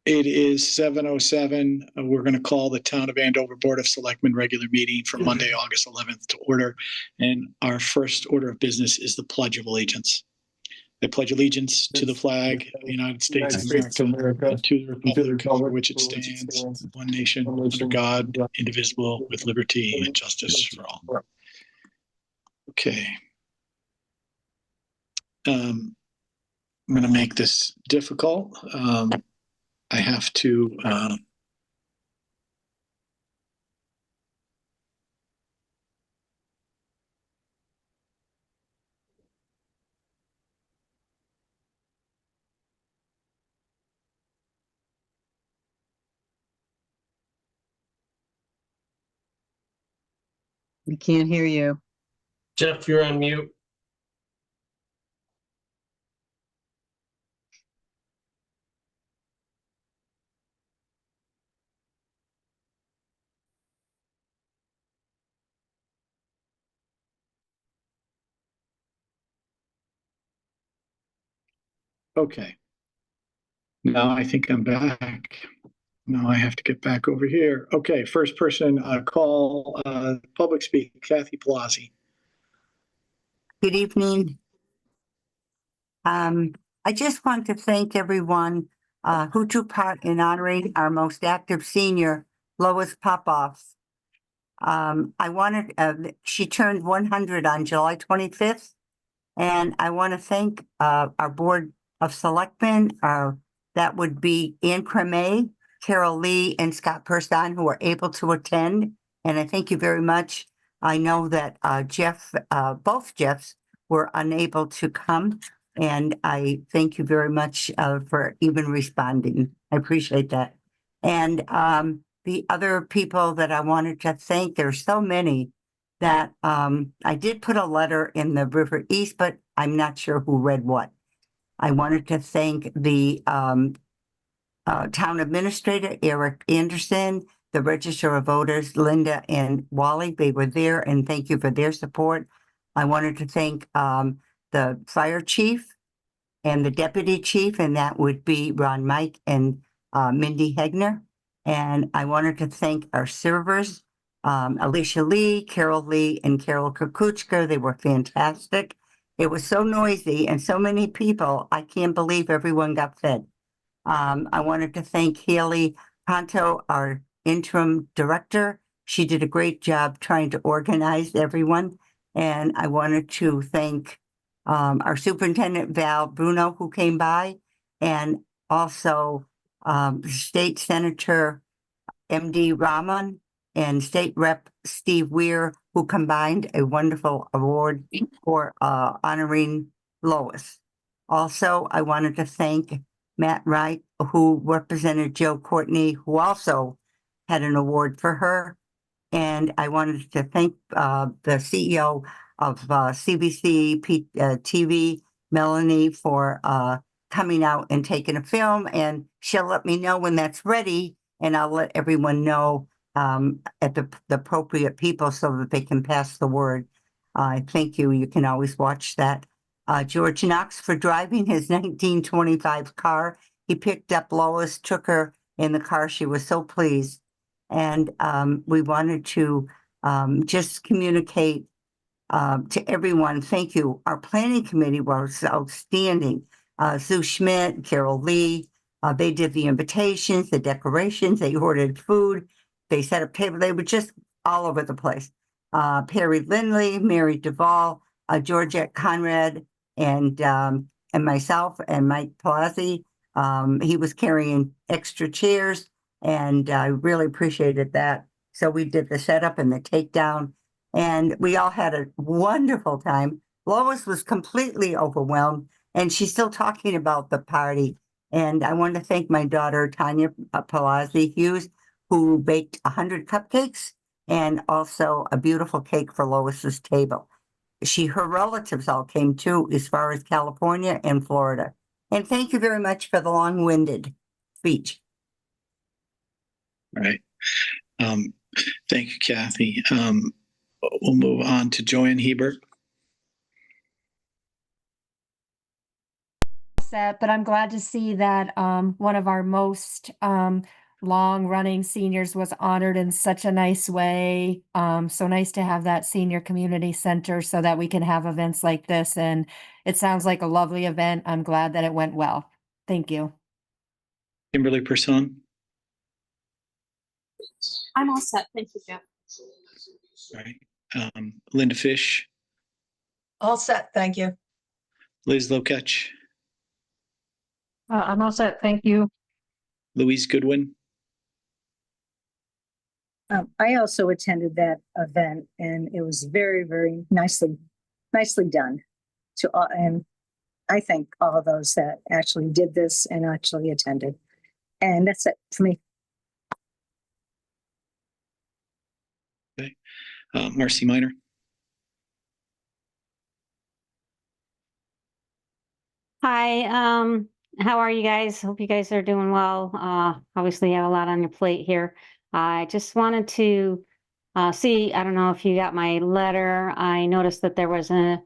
It is 7:07. We're going to call the Town of Andover Board of Selectmen regular meeting for Monday, August 11th to order. And our first order of business is the Pledge of Allegiance. I pledge allegiance to the flag of the United States of America, and to the republic for which it stands, one nation, under God, indivisible, with liberty and justice for all. Okay. I'm going to make this difficult. I have to We can't hear you. Jeff, you're on mute. okay. Now I think I'm back. Now I have to get back over here. Okay, first person call public speak, Kathy Palazzi. Good evening. I just want to thank everyone who took part in honoring our most active senior, Lois Popoff. She turned 100 on July 25th, and I want to thank our Board of Selectmen. That would be Ann Creme, Carol Lee, and Scott Person, who were able to attend. And I thank you very much. I know that both Jeffs were unable to come. And I thank you very much for even responding. I appreciate that. And the other people that I wanted to thank, there's so many that I did put a letter in the River East, but I'm not sure who read what. I wanted to thank the town administrator, Eric Anderson, the Register of Voters, Linda and Wally. They were there, and thank you for their support. I wanted to thank the fire chief and the deputy chief, and that would be Ron Mike and Mindy Hegner. And I wanted to thank our servers, Alicia Lee, Carol Lee, and Carol Kukuchka. They were fantastic. It was so noisy and so many people. I can't believe everyone got fed. I wanted to thank Haley Ponto, our interim director. She did a great job trying to organize everyone. And I wanted to thank our superintendent, Val Bruno, who came by, and also State Senator MD Rahman and State Rep Steve Weir, who combined a wonderful award for honoring Lois. Also, I wanted to thank Matt Wright, who represented Joe Courtney, who also had an award for her. And I wanted to thank the CEO of CBC TV, Melanie, for coming out and taking a film. And she'll let me know when that's ready, and I'll let everyone know at the appropriate people so that they can pass the word. Thank you. You can always watch that. George Knox for driving his 1925 car. He picked up Lois, took her in the car. She was so pleased. And we wanted to just communicate to everyone. Thank you. Our planning committee was outstanding. Sue Schmidt, Carol Lee, they did the invitations, the decorations, they ordered food, they set up tables. They were just all over the place. Perry Lindley, Mary Duvall, Georgette Conrad, and myself and Mike Palazzi. He was carrying extra chairs, and I really appreciated that. So we did the setup and the takedown, and we all had a wonderful time. Lois was completely overwhelmed, and she's still talking about the party. And I want to thank my daughter, Tanya Palazzi Hughes, who baked 100 cupcakes and also a beautiful cake for Lois's table. Her relatives all came too, as far as California and Florida. And thank you very much for the long-winded speech. All right. Thank you, Kathy. We'll move on to Joanne Hebert. set, but I'm glad to see that one of our most long-running seniors was honored in such a nice way. So nice to have that senior community center so that we can have events like this. And it sounds like a lovely event. I'm glad that it went well. Thank you. Kimberly Person. I'm all set. Thank you, Jeff. All right. Linda Fish, All set, thank you. Liz Lokech, I'm all set. Thank you. Louise Goodwin, I also attended that event and it was very, very nicely done. And I thank all of those that actually did this and actually attended. And that's it for me. Marcy Minor. Hi, how are you guys? Hope you guys are doing well. Obviously you have a lot on your plate here. I just wanted to see, I don't know if you got my letter. I noticed that there was a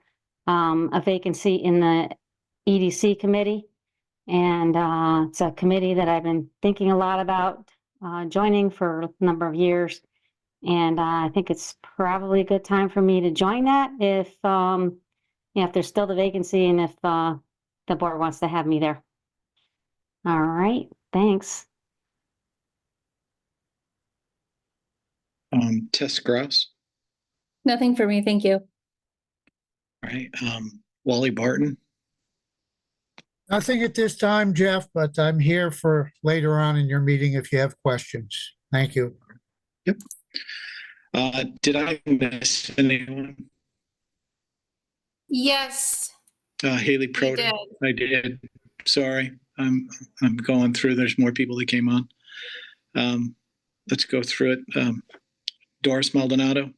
vacancy in the EDC committee. And it's a committee that I've been thinking a lot about joining for a number of years. And I think it's probably a good time for me to join that if if there's still the vacancy and if the board wants to have me there. All right, thanks. Tess Grouse. Nothing for me. Thank you. All right. Wally Barton. Nothing at this time, Jeff, but I'm here for later on in your meeting if you have questions. Thank you. Yep. Did I miss anyone? Yes, Haley you Proto. did. I did. Sorry. I'm going through. There's more people that came on. Let's go through it. Doris Maldonado.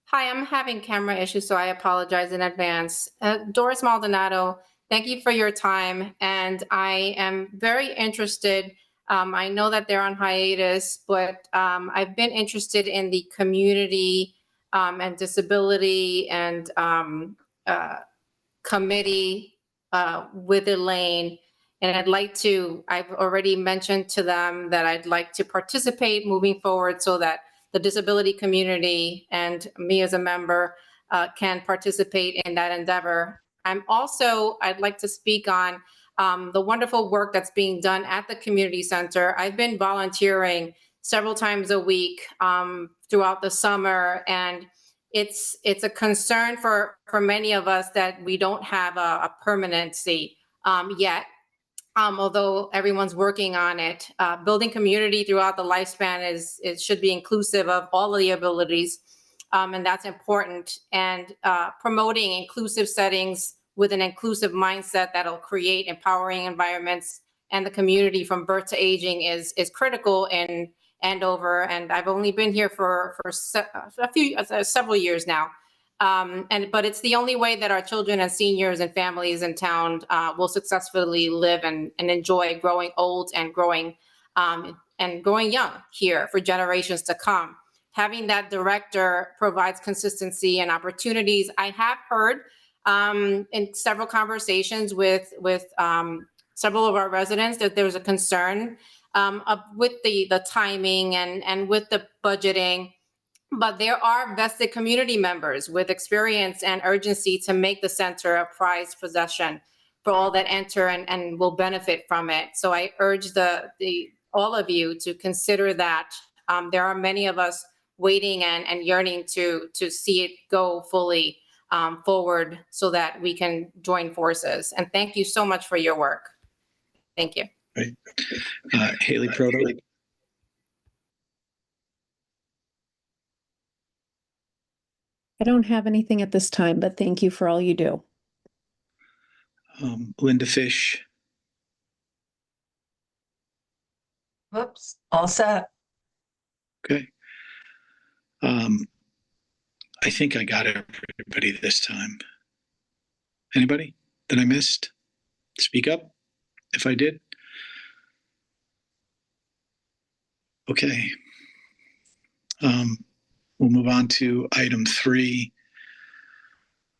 Hi, I'm having camera issues, so I apologize in advance. Doris Maldonado, thank you for your time, and I am very interested. I know that they're on hiatus, but I've been interested in the community and disability and committee with Elaine. And I've already mentioned to them that I'd like to participate moving forward so that the disability community and me as a member can participate in that endeavor. I'd like to speak on the wonderful work that's being done at the community center. I've been volunteering several times a week throughout the summer, and it's a concern for many of us that we don't have a permanency yet. Although everyone's working on it, building community throughout the lifespan it should be inclusive of all of the abilities, and that's important. And promoting inclusive settings with an inclusive mindset that'll create empowering environments and the community from birth to aging is critical in Andover. And I've only been here for several years now. But it's the only way that our children and seniors and families in town will successfully live and enjoy growing old and growing young here for generations to come. Having that director provides consistency and opportunities. I have heard in several conversations with several of our residents that there's a concern with the timing and with the budgeting. But there are vested community members with experience and urgency to make the center a prized possession for all that enter and will benefit from it. So I urge all of you to consider that. There are many of us waiting and yearning to see it go fully forward so that we can join forces. And thank you so much for your work. Thank you. Right. Haley Proto. I don't have anything at this time, but thank you for all you do. Linda Fish. Whoops, all set. Okay. I think I got everybody this time. Anybody that I missed? Speak up if I did. Okay. We'll move on to item 3,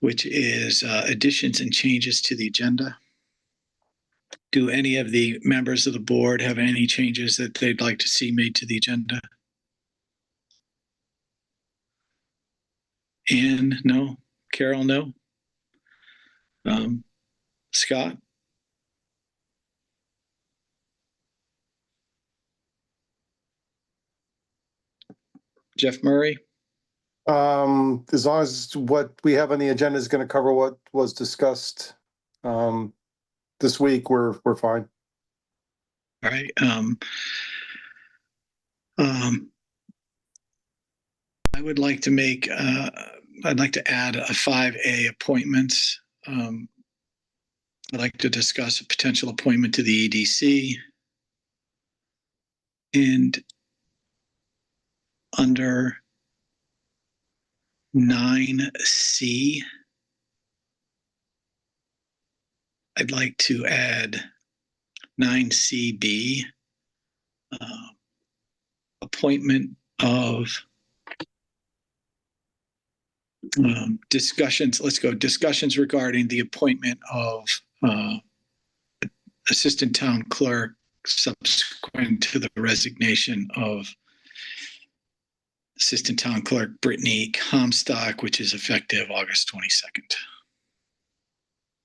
which is additions and changes to the agenda. Do any of the members of the board have any changes that they'd like to see made to the agenda? Anne, no. Carol, no. Scott? Jeff Murray? As long as what we have on the agenda is going to cover what was discussed this week, we're fine. All right. I would like to make, I'd like to add a 5A appointments. I'd like to discuss a potential appointment to the EDC. And under 9C, I'd like to add 9CB, appointment of discussions. Let's go. Discussions regarding the appointment of assistant town clerk subsequent to the resignation of assistant town clerk Brittany Comstock, which is effective August 22nd.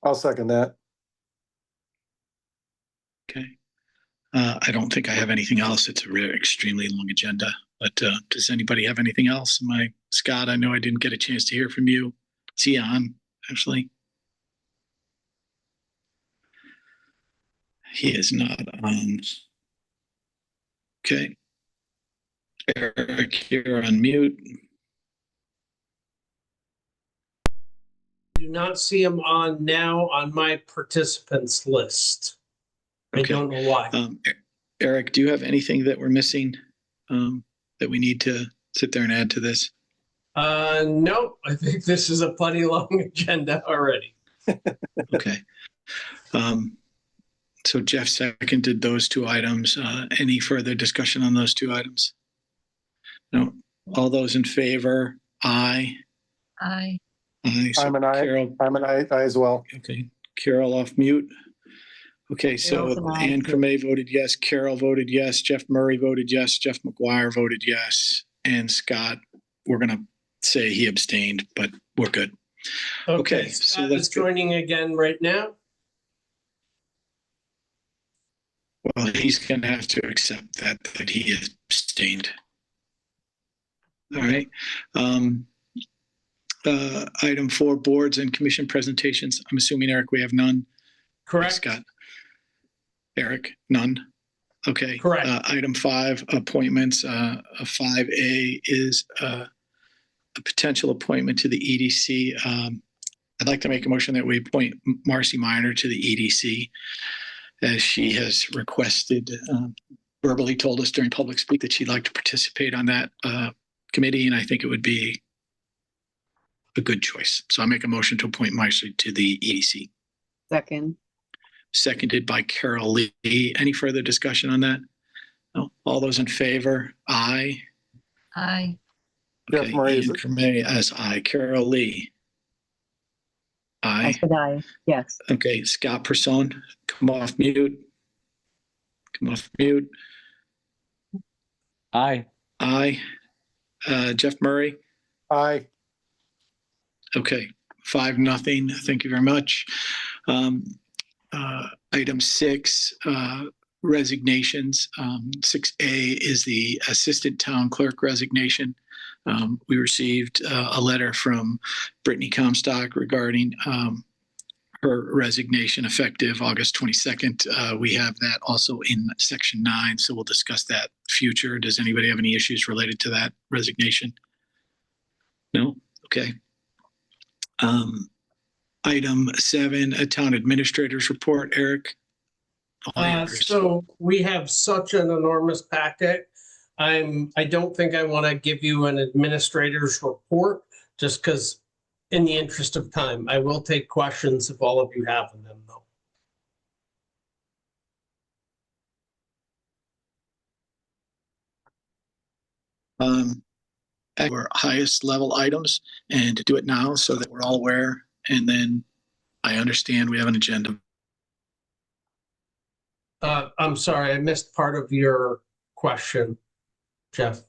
I'll second that. Okay. I don't think I have anything else. It's a really extremely long agenda, but does anybody have anything else? Scott, I know I didn't get a chance to hear from you. Is he on, actually? He is not on. Okay. Eric, you're on mute. Do not see him on now on my participants list. I Okay. don't know why. Eric, do you have anything that we're missing that we need to sit there and add to this? No, I think this is a plenty long agenda already. Okay. So Jeff seconded those two items. Any further discussion on those two items? No. All those in favor? Aye. Aye. Aye. So I'm an aye. Carol, I'm an aye as well. okay. Carol off mute. Okay, so Carol's an aye, Anne too. Creme voted yes. Carol voted yes. Jeff Murray voted yes. Jeff McGuire voted yes. And Scott, we're going to say he abstained, but we're good. Okay, so Scott let's is go. joining again right now. Well, he's going to have to accept that he abstained. All right. Item 4, boards and commission presentations. I'm assuming, Eric, we have none. Correct. Scott. Eric, none. Okay. Correct. Item 5, appointments. 5A is a potential appointment to the EDC. I'd like to make a motion that we appoint Marcy Minor to the EDC, as she has requested, verbally told us during public speak that she'd like to participate on that committee, and I think it would be a good choice. So I make a motion to appoint Marcy to the EDC. Second. Seconded by Carol Lee. Any further discussion on that? No. All those in favor? Aye. Aye. Jeff Murray is Ian Creme as aye. Carol Lee. I Aye. said aye. Yes. Okay, Scott Person, come off mute. Come off mute. Aye. Aye. Jeff Murray. aye. Okay, 5-0. Thank you very much. Item 6, resignations. 6A is the assistant town clerk resignation. We received a letter from Brittany Comstock regarding her resignation effective August 22nd. We have that also in section 9, so we'll discuss that future. Does anybody have any issues related to that resignation? No? Okay. Item 7, a town administrator's report. Eric? All yours. So we have such an enormous packet. I don't think I want to give you an administrator's report just because in the interest of time, I will take questions if all of you have them though. Our highest level items, and to do it now so that we're all aware. And then I understand we have an agenda. I'm sorry, I missed part of your question, Jeff.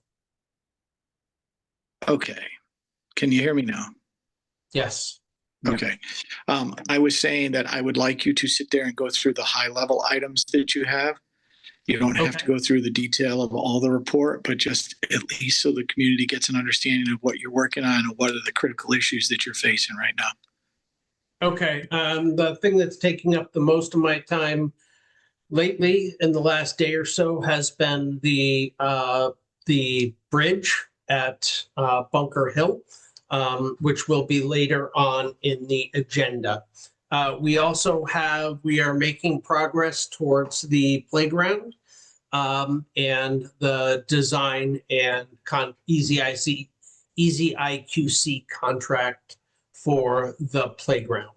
Okay. Can you hear me now? Yes. Okay. I was saying that I would like you to sit there and go through the high level items that you have. You don't have to Okay. go through the detail of all the report, but just at least so the community gets an understanding of what you're working on and what are the critical issues that you're facing right now. Okay. The thing that's taking up the most of my time lately in the last day or so has been the bridge at Bunker Hill, which will be later on in the agenda. We are making progress towards the playground and the design and Easy IQC contract for the playground.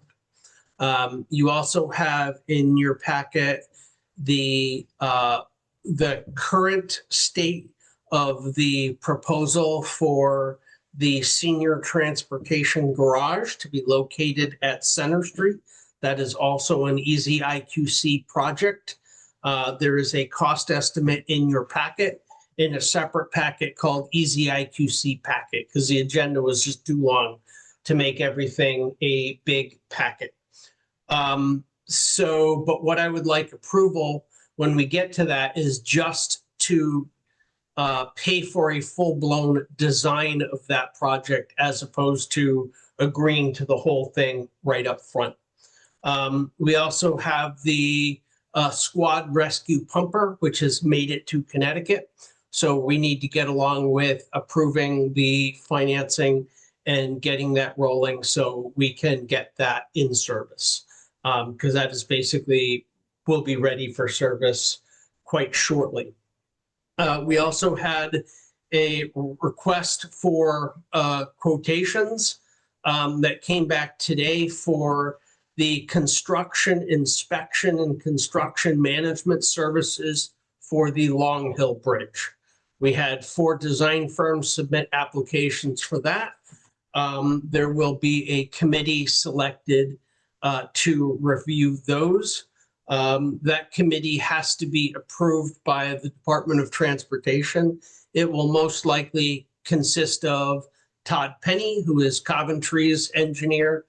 You also have in your packet the current state of the proposal for the senior transportation garage to be located at Center Street. That is also an Easy IQC project. There is a cost estimate in your packet in a separate packet called Easy IQC packet because the agenda was just too long to make everything a big packet. But what I would like approval when we get to that is just to pay for a full-blown design of that project as opposed to agreeing to the whole thing right up front. We also have the squad rescue pumper, which has made it to Connecticut. So we need to get along with approving the financing and getting that rolling so we can get that in service. Because that is basically will be ready for service quite shortly. We also had a request for quotations that came back today for the construction inspection and construction management services for the Long Hill Bridge. We had 4 design firms submit applications for that. There will be a committee selected to review those. That committee has to be approved by the Department of Transportation. It will most likely consist of Todd Penny, who is Coventry's engineer,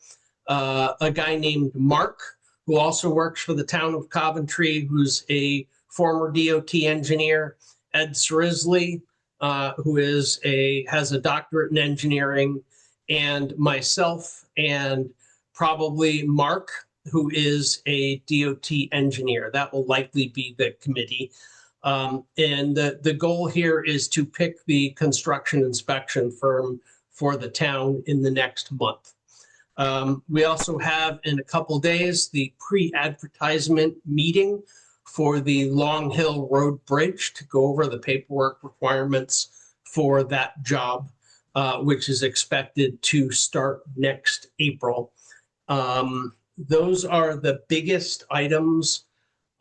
a guy named Mark, who also works for the town of Coventry, who's a former DOT engineer, Ed Srisley, who has a doctorate in engineering, and myself, and probably Mark, who is a DOT engineer. That will likely be the committee. And the goal here is to pick the construction inspection firm for the town in the next month. We also have in a couple days the pre-advertisement meeting for the Long Hill Road Bridge to go over the paperwork requirements for that job, which is expected to start next April. Those are the biggest items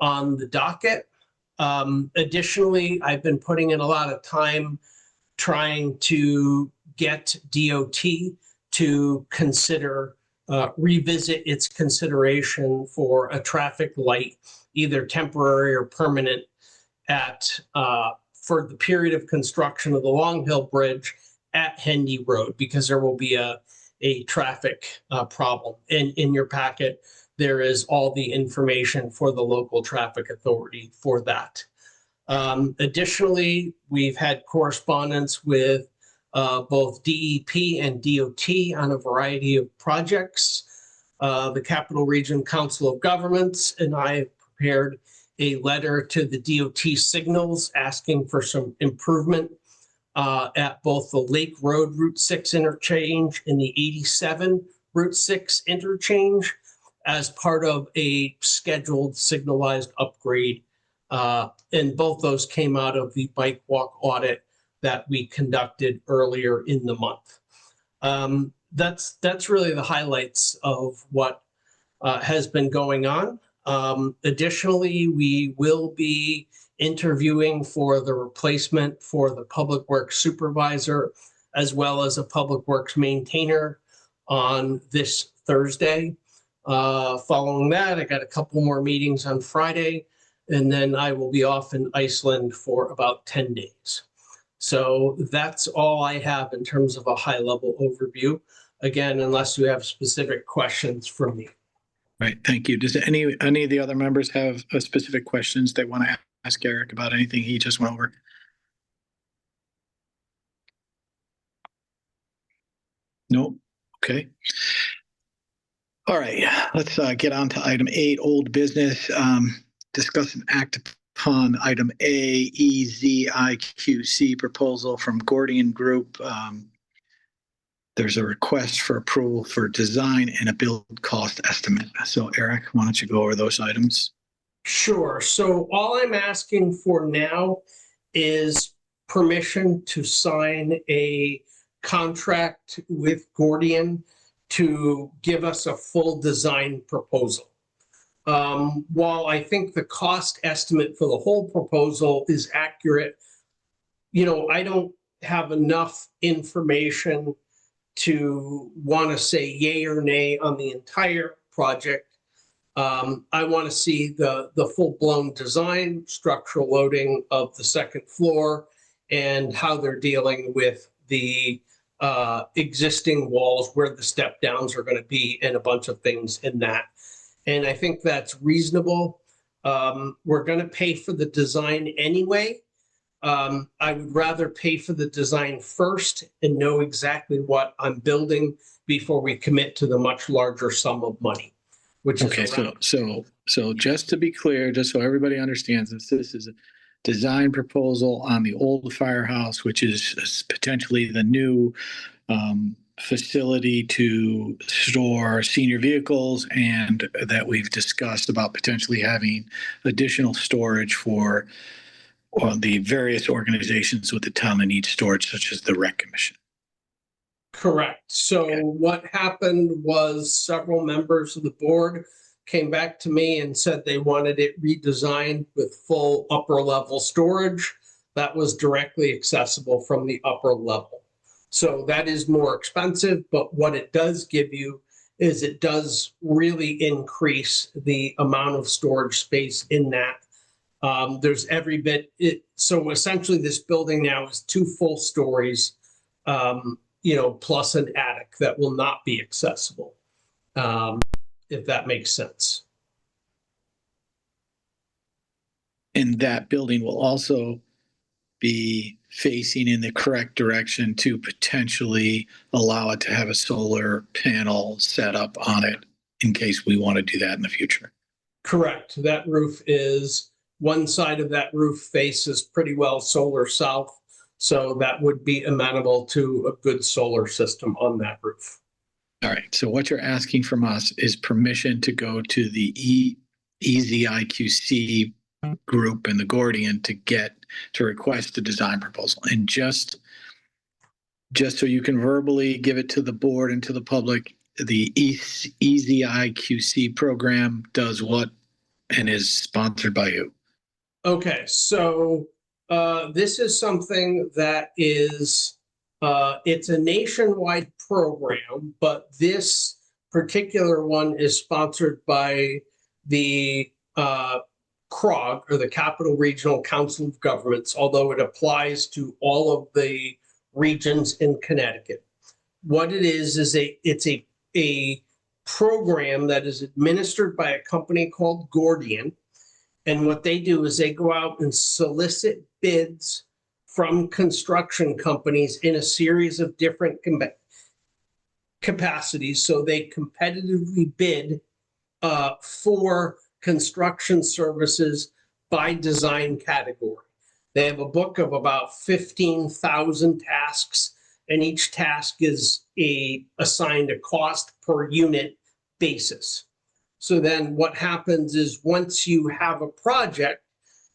on the docket. Additionally, I've been putting in a lot of time trying to get DOT to consider revisit its consideration for a traffic light, either temporary or permanent, for the period of construction of the Long Hill Bridge at Hendy Road, because there will be a traffic problem. In your packet, there is all the information for the local traffic authority for that. Additionally, we've had correspondence with both DEP and DOT on a variety of projects. The Capital Region Council of Governments and I have prepared a letter to the DOT signals asking for some improvement at both the Lake Road Route 6 interchange and the 87 Route 6 interchange as part of a scheduled signalized upgrade. And both those came out of the bike walk audit that we conducted earlier in the month. That's really the highlights of what has been going on. Additionally, we will be interviewing for the replacement for the Public Works Supervisor, as well as a Public Works Maintainer on this Thursday. Following that, I got a couple more meetings on Friday, And then I will be off in Iceland for about 10 days. So that's all I have in terms of a high-level overview. Again, unless you have specific questions from me. Right, thank you. Does any of the other members have specific questions they want to ask Eric about anything he just went over? No? Okay. All right, let's get on to item 8, old business. Discuss and act upon item A, EZIQC proposal from Gordian Group. There's a request for approval for design and a build cost estimate. So Eric, why don't you go over those items? Sure. So all I'm asking for now is permission to sign a contract with Gordian to give us a full design proposal. While I think the cost estimate for the whole proposal is accurate, I don't have enough information to want to say yay or nay on the entire project. I want to see the full-blown design, structural loading of the second floor, and how they're dealing with the existing walls, where the step downs are going to be, and a bunch of things in that. And I think that's reasonable. We're going to pay for the design anyway. I would rather pay for the design first and know exactly what I'm building before we commit to the much larger sum of money, which is Okay, around. so just to be clear, just so everybody understands this is a design proposal on the old firehouse, which is potentially the new facility to store senior vehicles, and that we've discussed about potentially having additional storage for the various organizations with the town that need storage, such as the Rec Commission. Correct. So Okay. what happened was several members of the board came back to me and said they wanted it redesigned with full upper level storage that was directly accessible from the upper level. So that is more expensive, but what it does give you is it does really increase the amount of storage space in that. There's every bit. So essentially this building now is 2 full stories, plus an attic that will not be accessible, if that makes sense. And that building will also be facing in the correct direction to potentially allow it to have a solar panel set up on it in case we want to do that in the future. Correct. That roof is, one side of that roof faces pretty well solar south. So that would be amenable to a good solar system on that roof. All right. So what you're asking from us is permission to go to the EZIQC group and the Gordian to request a design proposal. And just so you can verbally give it to the board and to the public, the EZIQC program does what and is sponsored by who? Okay, so this is something that is, it's a nationwide program, but this particular one is sponsored by the CROG, or the Capital Regional Council of Governments, although it applies to all of the regions in Connecticut. What it is it's a program that is administered by a company called Gordian. And what they do is they go out and solicit bids from construction companies in a series of different capacities. So they competitively bid for construction services by design category. They have a book of about 15,000 tasks, and each task is assigned a cost per unit basis. So then what happens is once you have a project,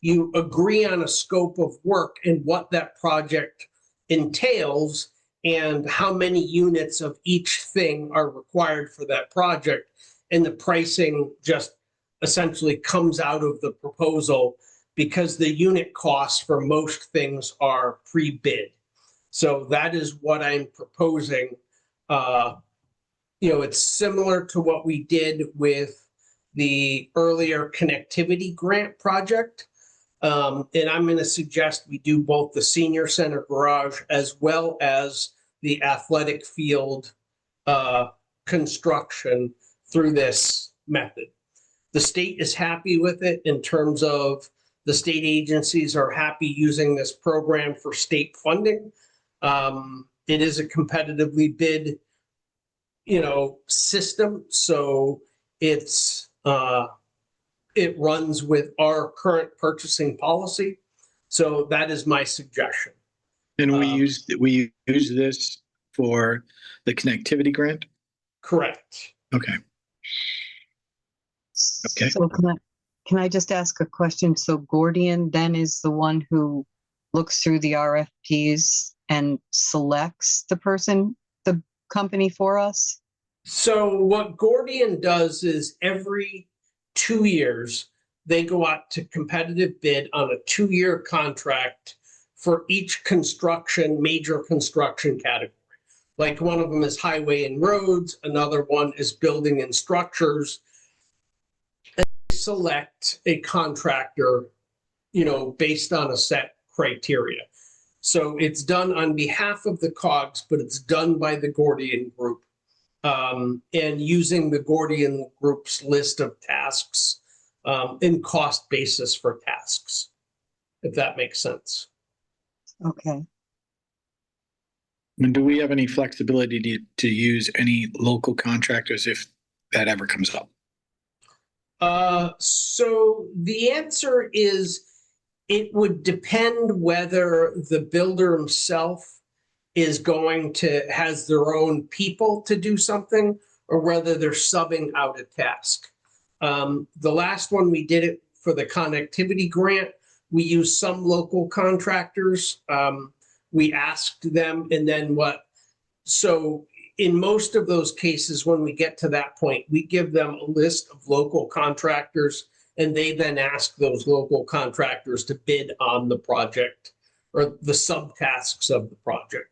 you agree on a scope of work and what that project entails and how many units of each thing are required for that project. And the pricing just essentially comes out of the proposal because the unit costs for most things are pre-bid. So that is what I'm proposing. It's similar to what we did with the earlier connectivity grant project. And I'm going to suggest we do both the senior center garage as well as the athletic field construction through this method. The state is happy with it in terms of the state agencies are happy using this program for state funding. It is a competitively bid, system. So it runs with our current purchasing policy. So that is my suggestion. And we use this for the connectivity grant? Correct. Okay. Okay. So can I just ask a question? So Gordian then is the one who looks through the RFPs and selects the company for us? So what Gordian does is every 2 years, they go out to competitive bid on a 2-year contract for each major construction category. Like one of them is highway and roads, another one is building and structures. And they select a contractor, based on a set criteria. So it's done on behalf of the COGS, but it's done by the Gordian Group. And using the Gordian Group's list of tasks and cost basis for tasks, if that makes sense. Okay. And do we have any flexibility to use any local contractors if that ever comes up? So the answer is it would depend whether the builder himself has their own people to do something or whether they're subbing out a task. The last one we did it for the connectivity grant, we used some local contractors. We asked them and then so in most of those cases, when we get to that point, we give them a list of local contractors and they then ask those local contractors to bid on the project or the subtasks of the project.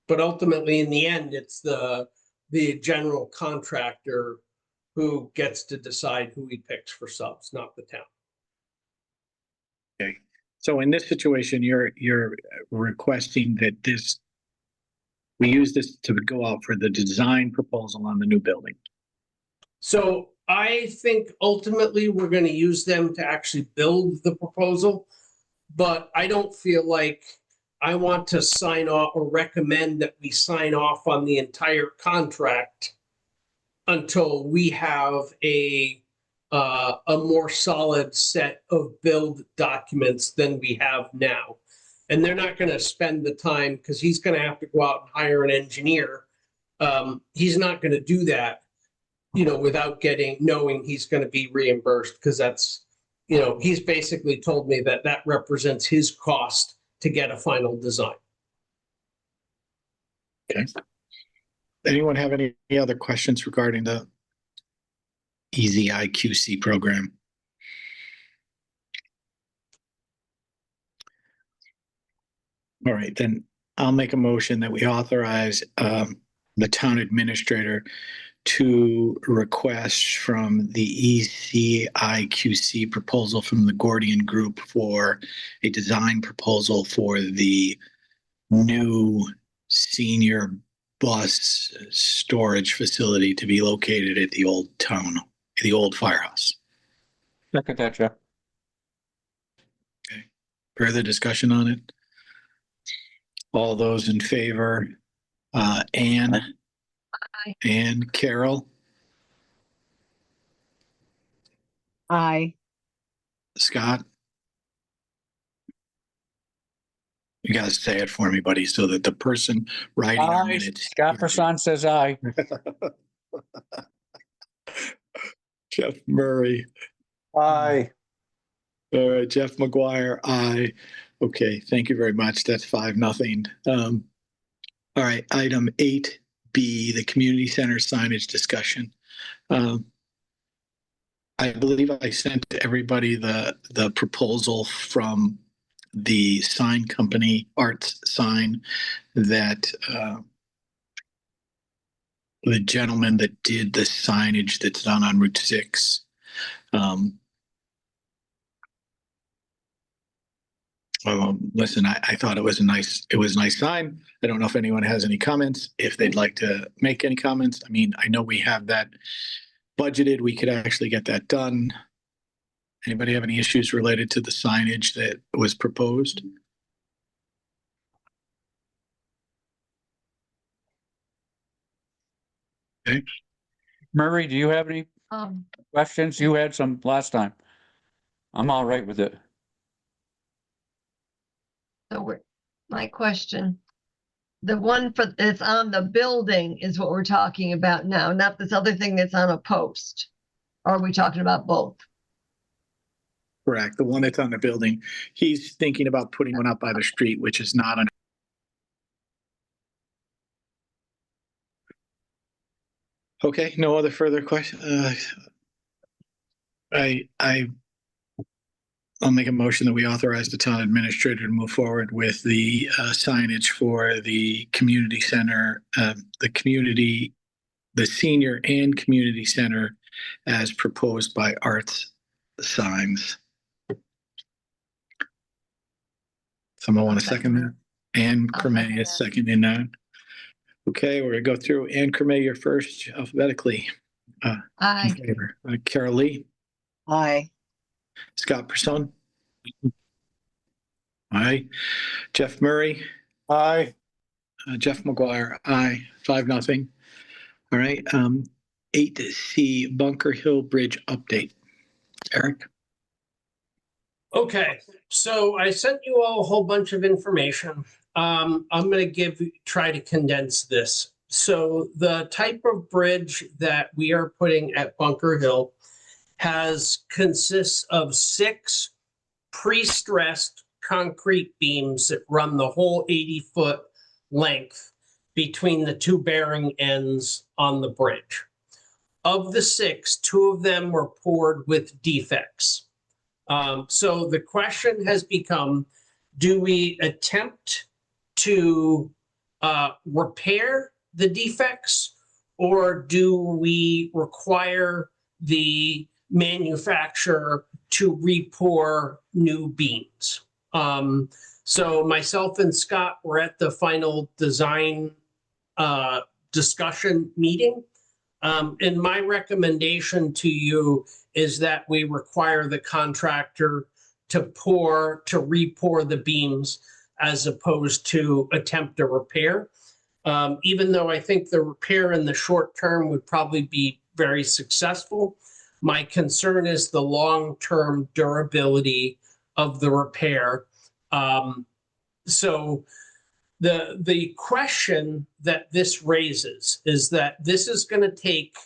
But ultimately, in the end, it's the general contractor who gets to decide who he picks for subs, not the town. Okay. So in this situation, you're requesting that we use this to go out for the design proposal on the new building. So I think ultimately we're going to use them to actually build the proposal, but I don't feel like I want to sign off or recommend that we sign off on the entire contract until we have a more solid set of build documents than we have now. And they're not going to spend the time because he's going to have to go out and hire an engineer. He's not going to do that, without knowing he's going to be reimbursed because that's, he's basically told me that represents his cost to get a final design. Okay. Anyone have any other questions regarding the EZIQC program? All right, then I'll make a motion that we authorize the town administrator to request from the EZIQC proposal from the Gordian Group for a design proposal for the new senior bus storage facility to be located at the old firehouse. Second that, Jeff. Okay. Further discussion on it? All those in favor, Anne? Aye. Anne, Carol, Aye. Scott? You gotta say it for me, buddy, so that the person writing our Aye. minutes. Scott Person says aye. Jeff Murray. Aye. All right, Jeff McGuire, aye. Okay, thank you very much. That's 5-0. All right, item 8B, the community center signage discussion. I believe I sent to everybody the proposal from the sign company, Arts Sign, that the gentleman that did the signage that's done on Route 6. Listen, I thought it was a nice sign. I don't know if anyone has any comments, if they'd like to make any comments. I mean, I know we have that budgeted. We could actually get that done. Anybody have any issues related to the signage that was proposed? Okay. Murray, do you have any questions? You had some last time. I'm all right with it. My question, the one that's on the building is what we're talking about now, not this other thing that's on a post. Or are we talking about both? Correct. The one that's on the building. He's thinking about putting one up by the street, which is not on. Okay, no other further questions. I'll make a motion that we authorize the town administrator to move forward with the signage for the community center, the senior and community center as proposed by Arts Signs. Someone want to second that? Ann Cremay is seconding that. Okay, we're gonna go through. Ann Cremay, you're first alphabetically. In Aye. favor. Carol Lee, Aye. Scott Person. Aye. Jeff Murray, Aye. Jeff McGuire, aye. 5-0. All right. 8C Bunker Hill Bridge update. Eric. Okay, so I sent you all a whole bunch of information. I'm going to try to condense this. So the type of bridge that we are putting at Bunker Hill consists of 6 pre-stressed concrete beams that run the whole 80-foot length between the 2 bearing ends on the bridge. Of the 6, 2 of them were poured with defects. So the question has become, do we attempt to repair the defects, or do we require the manufacturer to repour new beams? So myself and Scott were at the final design discussion meeting. And my recommendation to you is that we require the contractor to repour the beams as opposed to attempt a repair. Even though I think the repair in the short term would probably be very successful, my concern is the long-term durability of the repair. So the question that this raises is that this is going to take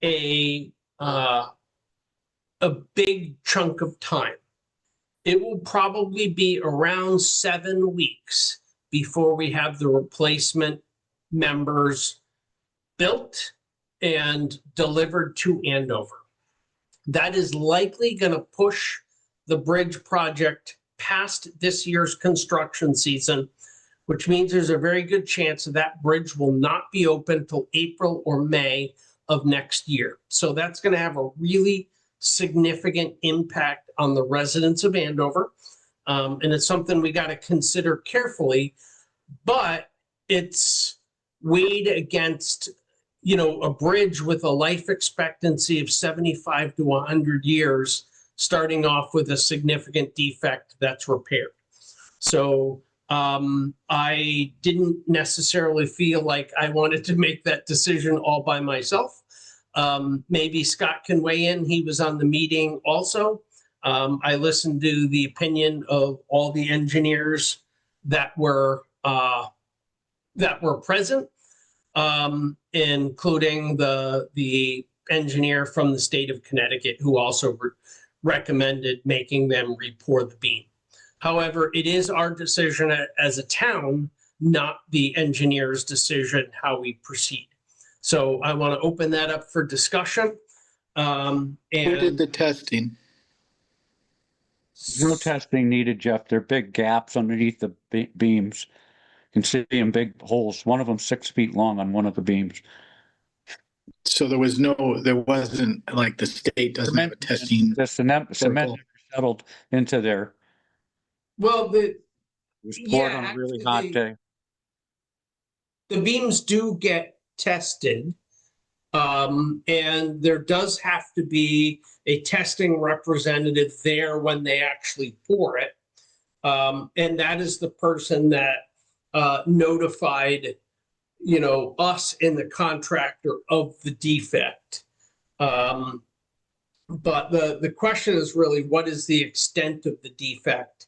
a big chunk of time. It will probably be around 7 weeks before we have the replacement members built and delivered to Andover. That is likely going to push the bridge project past this year's construction season, which means there's a very good chance that bridge will not be open until April or May of next year. So that's going to have a really significant impact on the residents of Andover. And it's something we got to consider carefully, but it's weighed against, a bridge with a life expectancy of 75 to 100 years, starting off with a significant defect that's repaired. So I didn't necessarily feel like I wanted to make that decision all by myself. Maybe Scott can weigh in. He was on the meeting also. I listened to the opinion of all the engineers that were present, including the engineer from the state of Connecticut, who also recommended making them repour the beam. However, it is our decision as a town, not the engineer's decision how we proceed. So I want to open that up for discussion. Who did the testing? No testing needed, Jeff. There are big gaps underneath the beams. You can see them big holes. One of them 6 feet long on one of the beams. So there wasn't like the state doesn't have a testing. The cement protocol. settled into there. Well, It was poured on a really hot actually, day. the beams do get tested. And there does have to be a testing representative there when they actually pour it. And that is the person that notified, us and the contractor of the defect. But the question is really, what is the extent of the defect?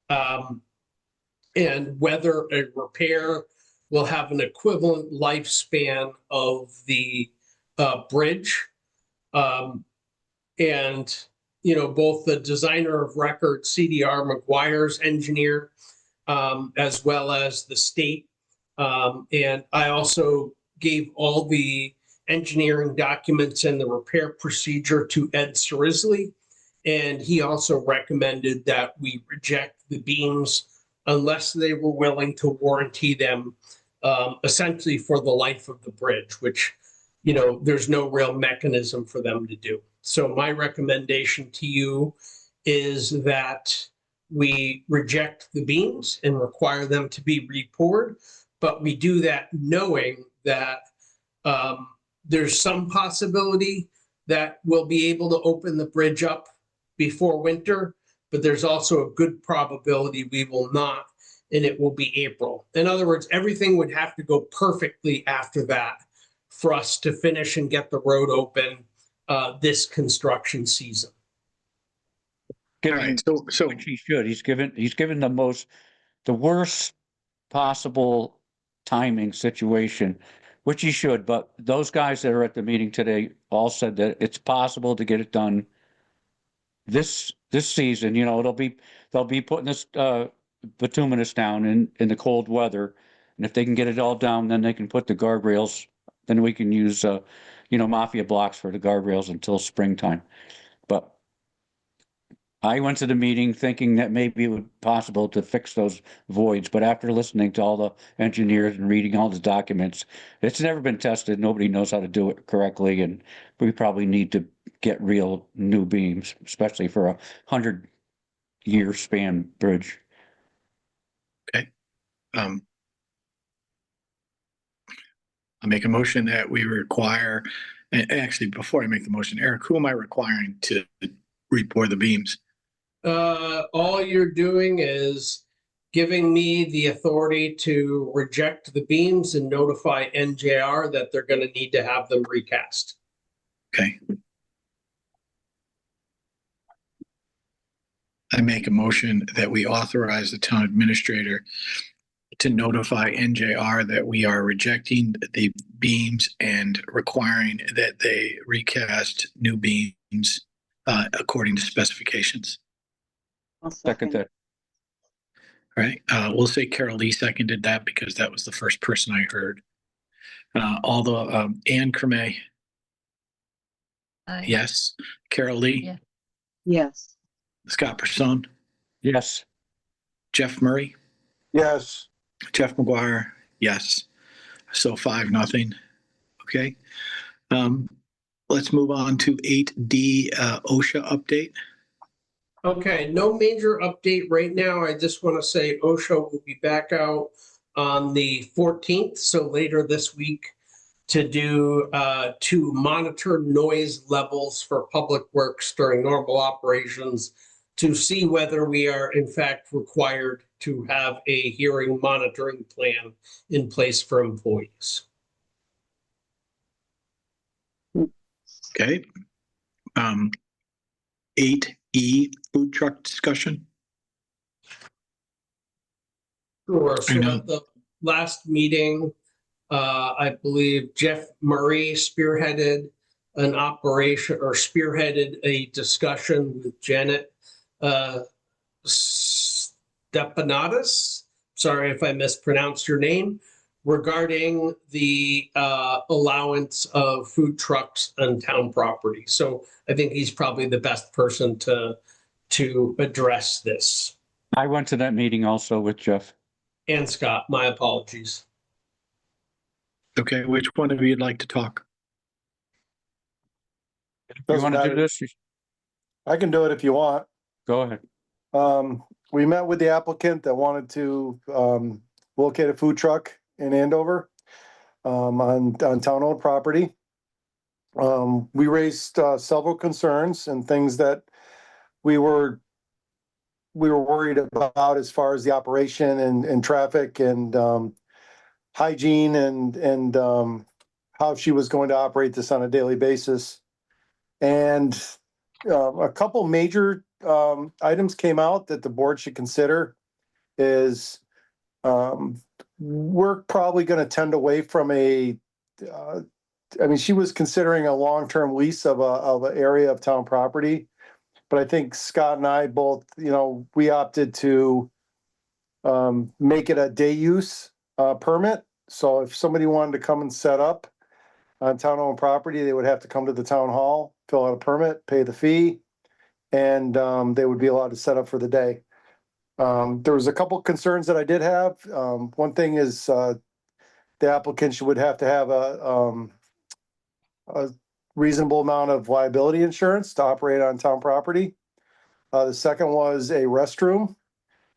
And whether a repair will have an equivalent lifespan of the bridge. And, both the designer of record, CDR McGuire's engineer, as well as the state. And I also gave all the engineering documents and the repair procedure to Ed Cerisley. And he also recommended that we reject the beams unless they were willing to warranty them essentially for the life of the bridge, which, there's no real mechanism for them to do. So my recommendation to you is that we reject the beams and require them to be repoured, but we do that knowing that there's some possibility that we'll be able to open the bridge up before winter, but there's also a good probability we will not, and it will be April. In other words, everything would have to go perfectly after that for us to finish and get the road open this construction season. All right, so Which he should. He's given the worst possible timing situation, which he should. But those guys that are at the meeting today all said that it's possible to get it done this season. They'll be putting this bituminous down in the cold weather, and if they can get it all down, then they can put the guardrails. Then we can use mafia blocks for the guardrails until springtime. But I went to the meeting thinking that maybe it would be possible to fix those voids, but after listening to all the engineers and reading all the documents, it's never been tested. Nobody knows how to do it correctly, and we probably need to get real new beams, especially for a 100-year span bridge. Okay. I'll make a motion that we require, and actually, before I make the motion, Eric, who am I requiring to repour the beams? All you're doing is giving me the authority to reject the beams and notify NJR that they're going to need to have them recast. Okay. I make a motion that we authorize the town administrator to notify NJR that we are rejecting the beams and requiring that they recast new beams according to specifications. I'll Second that. All right. We'll say Carol Lee seconded that because that was the first person I heard. All the Ann Cremay. Aye. Yes. Carol Lee. Yeah. Yes. Scott Person. Yes. Jeff Murray. Yes. Jeff McGuire. Yes. So 5-0. Okay. Let's move on to 8D OSHA update. Okay, no major update right now. I just want to say OSHA will be back out on the 14th, so later this week, to monitor noise levels for public works during normal operations, to see whether we are in fact required to have a hearing monitoring plan in place for employees. Okay. 8E food truck discussion. Sure. I So know. at the last meeting, I believe Jeff Murray spearheaded an operation or spearheaded a discussion with Janet Stepanatis. Sorry if I mispronounced your name, regarding the allowance of food trucks on town property. So I think he's probably the best person to address this. I went to that meeting also with Jeff. And Scott, my apologies. Okay, which one of you'd like to talk? You Doesn't want to do matter. this? I can do it if you want. Go ahead. We met with the applicant that wanted to locate a food truck in Andover on town-owned property. We raised several concerns and things that we were worried about as far as the operation and traffic and hygiene and how she was going to operate this on a daily basis. And a couple major items came out that the board should consider is we're probably going to tend away from I mean, she was considering a long-term lease of an area of town property, but I think Scott and I both, we opted to make it a day use permit. So if somebody wanted to come and set up on town-owned property, they would have to come to the town hall, fill out a permit, pay the fee, and they would be allowed to set up for the day. There was a couple concerns that I did have. One thing is the applicant would have to have a reasonable amount of liability insurance to operate on town property. The second was a restroom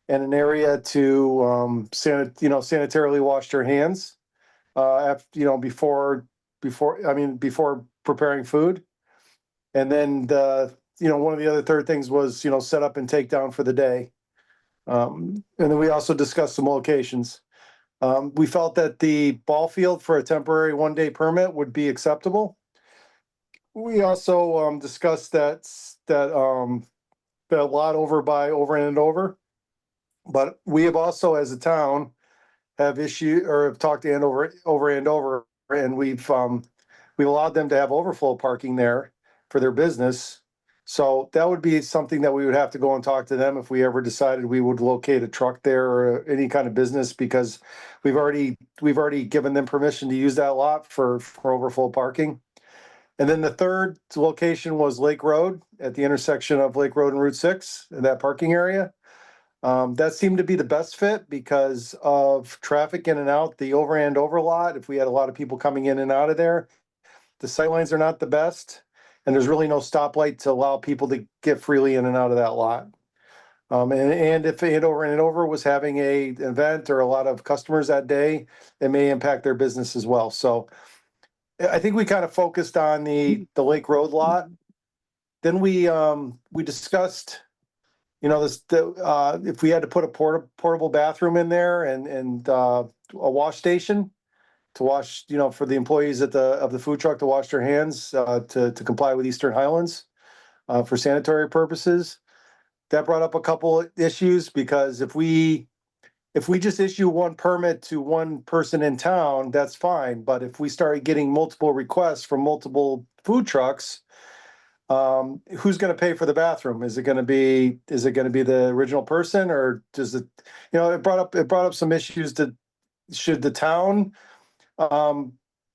and an area to sanitarily wash their hands after, before preparing food. And then one of the other third things was set up and take down for the day. And then we also discussed some locations. We felt that the ball field for a temporary one-day permit would be acceptable. We also discussed that lot over and over. But we have also, as a town, have talked to Andover, and we've allowed them to have overflow parking there for their business. So that would be something that we would have to go and talk to them if we ever decided we would locate a truck there or any kind of business, because we've already given them permission to use that lot for overflow parking. And then the third location was Lake Road at the intersection of Lake Road and Route 6, in that parking area. That seemed to be the best fit because of traffic in and out. The over and over lot, if we had a lot of people coming in and out of there, the sightlines are not the best, and there's really no stoplight to allow people to get freely in and out of that lot. And if Andover was having an event or a lot of customers that day, it may impact their business as well. So I think we kind of focused on the Lake Road lot. Then we discussed, if we had to put a portable bathroom in there and a wash station to wash, for the employees of the food truck to wash their hands to comply with Eastern Highlands for sanitary purposes. That brought up a couple issues, because if we just issue one permit to one person in town, that's fine. But if we start getting multiple requests from multiple food trucks, who's going to pay for the bathroom? Is it going to be the original person, or does it? It brought up some issues. Should the town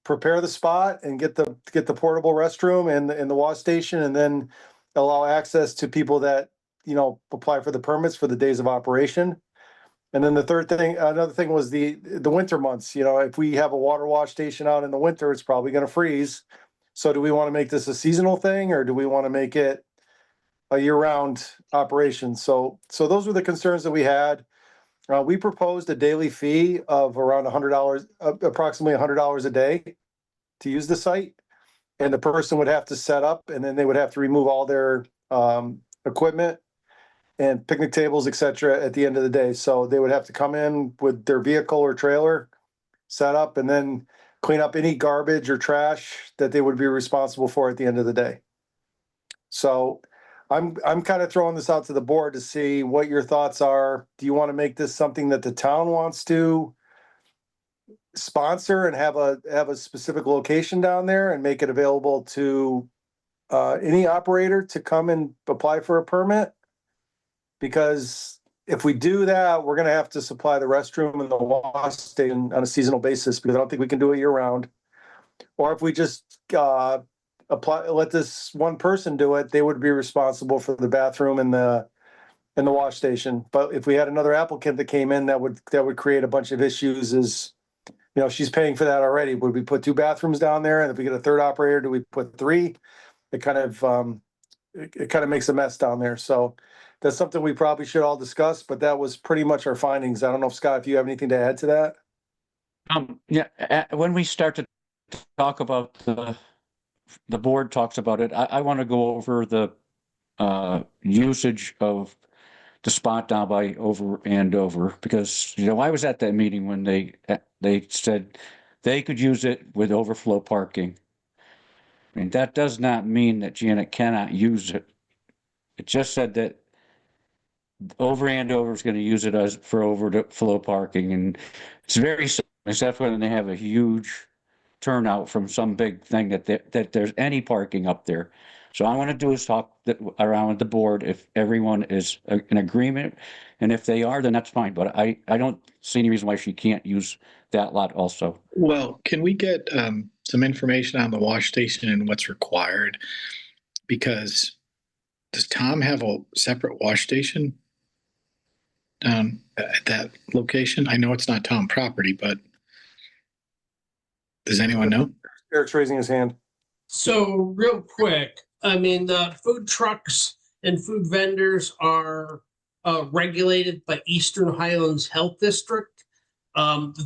prepare the spot and get the portable restroom and the wash station, and then allow access to people that apply for the permits for the days of operation? And then another thing was the winter months. If we have a water wash station out in the winter, it's probably going to freeze. So do we want to make this a seasonal thing, or do we want to make it a year-round operation? So those were the concerns that we had. We proposed a daily fee of around $100, approximately $100 a day to use the site. And the person would have to set up, and then they would have to remove all their equipment and picnic tables, et cetera, at the end of the day. So they would have to come in with their vehicle or trailer, set up, and then clean up any garbage or trash that they would be responsible for at the end of the day. So I'm kind of throwing this out to the board to see what your thoughts are. Do you want to make this something that the town wants to sponsor and have a specific location down there and make it available to any operator to come and apply for a permit? Because if we do that, we're going to have to supply the restroom and the wash station on a seasonal basis, because I don't think we can do it year round. Or if we just let this one person do it, they would be responsible for the bathroom and the wash station. But if we had another applicant that came in, that would create a bunch of issues. She's paying for that already. Would we put 2 bathrooms down there? And if we get a third operator, do we put 3? it kind of, it kind of makes a mess down there. So that's something we probably should all discuss, but that was pretty much our findings. I don't know if Scott, if you have anything to add to that? Yeah, when we start to talk about the board talks about it, I want to go over the usage of the spot down by over Andover, because, you know, I was at that meeting when they said they could use it with overflow parking. I mean, that does not mean that Janet cannot use it. It just said that over Andover is going to use it as for overflow parking, and it's very, except when they have a huge turnout from some big thing that there's any parking up there. So I want to do is talk around the board if everyone is in agreement, and if they are, then that's fine. But I don't see any reason why she can't use that lot also. Well, can we get some information on the wash station and what's required? Because does Tom have a separate wash station at that location? I know it's not Tom property, but does anyone know? Eric's raising his hand. So real quick, I mean, the food trucks and food vendors are regulated by Eastern Highlands Health District.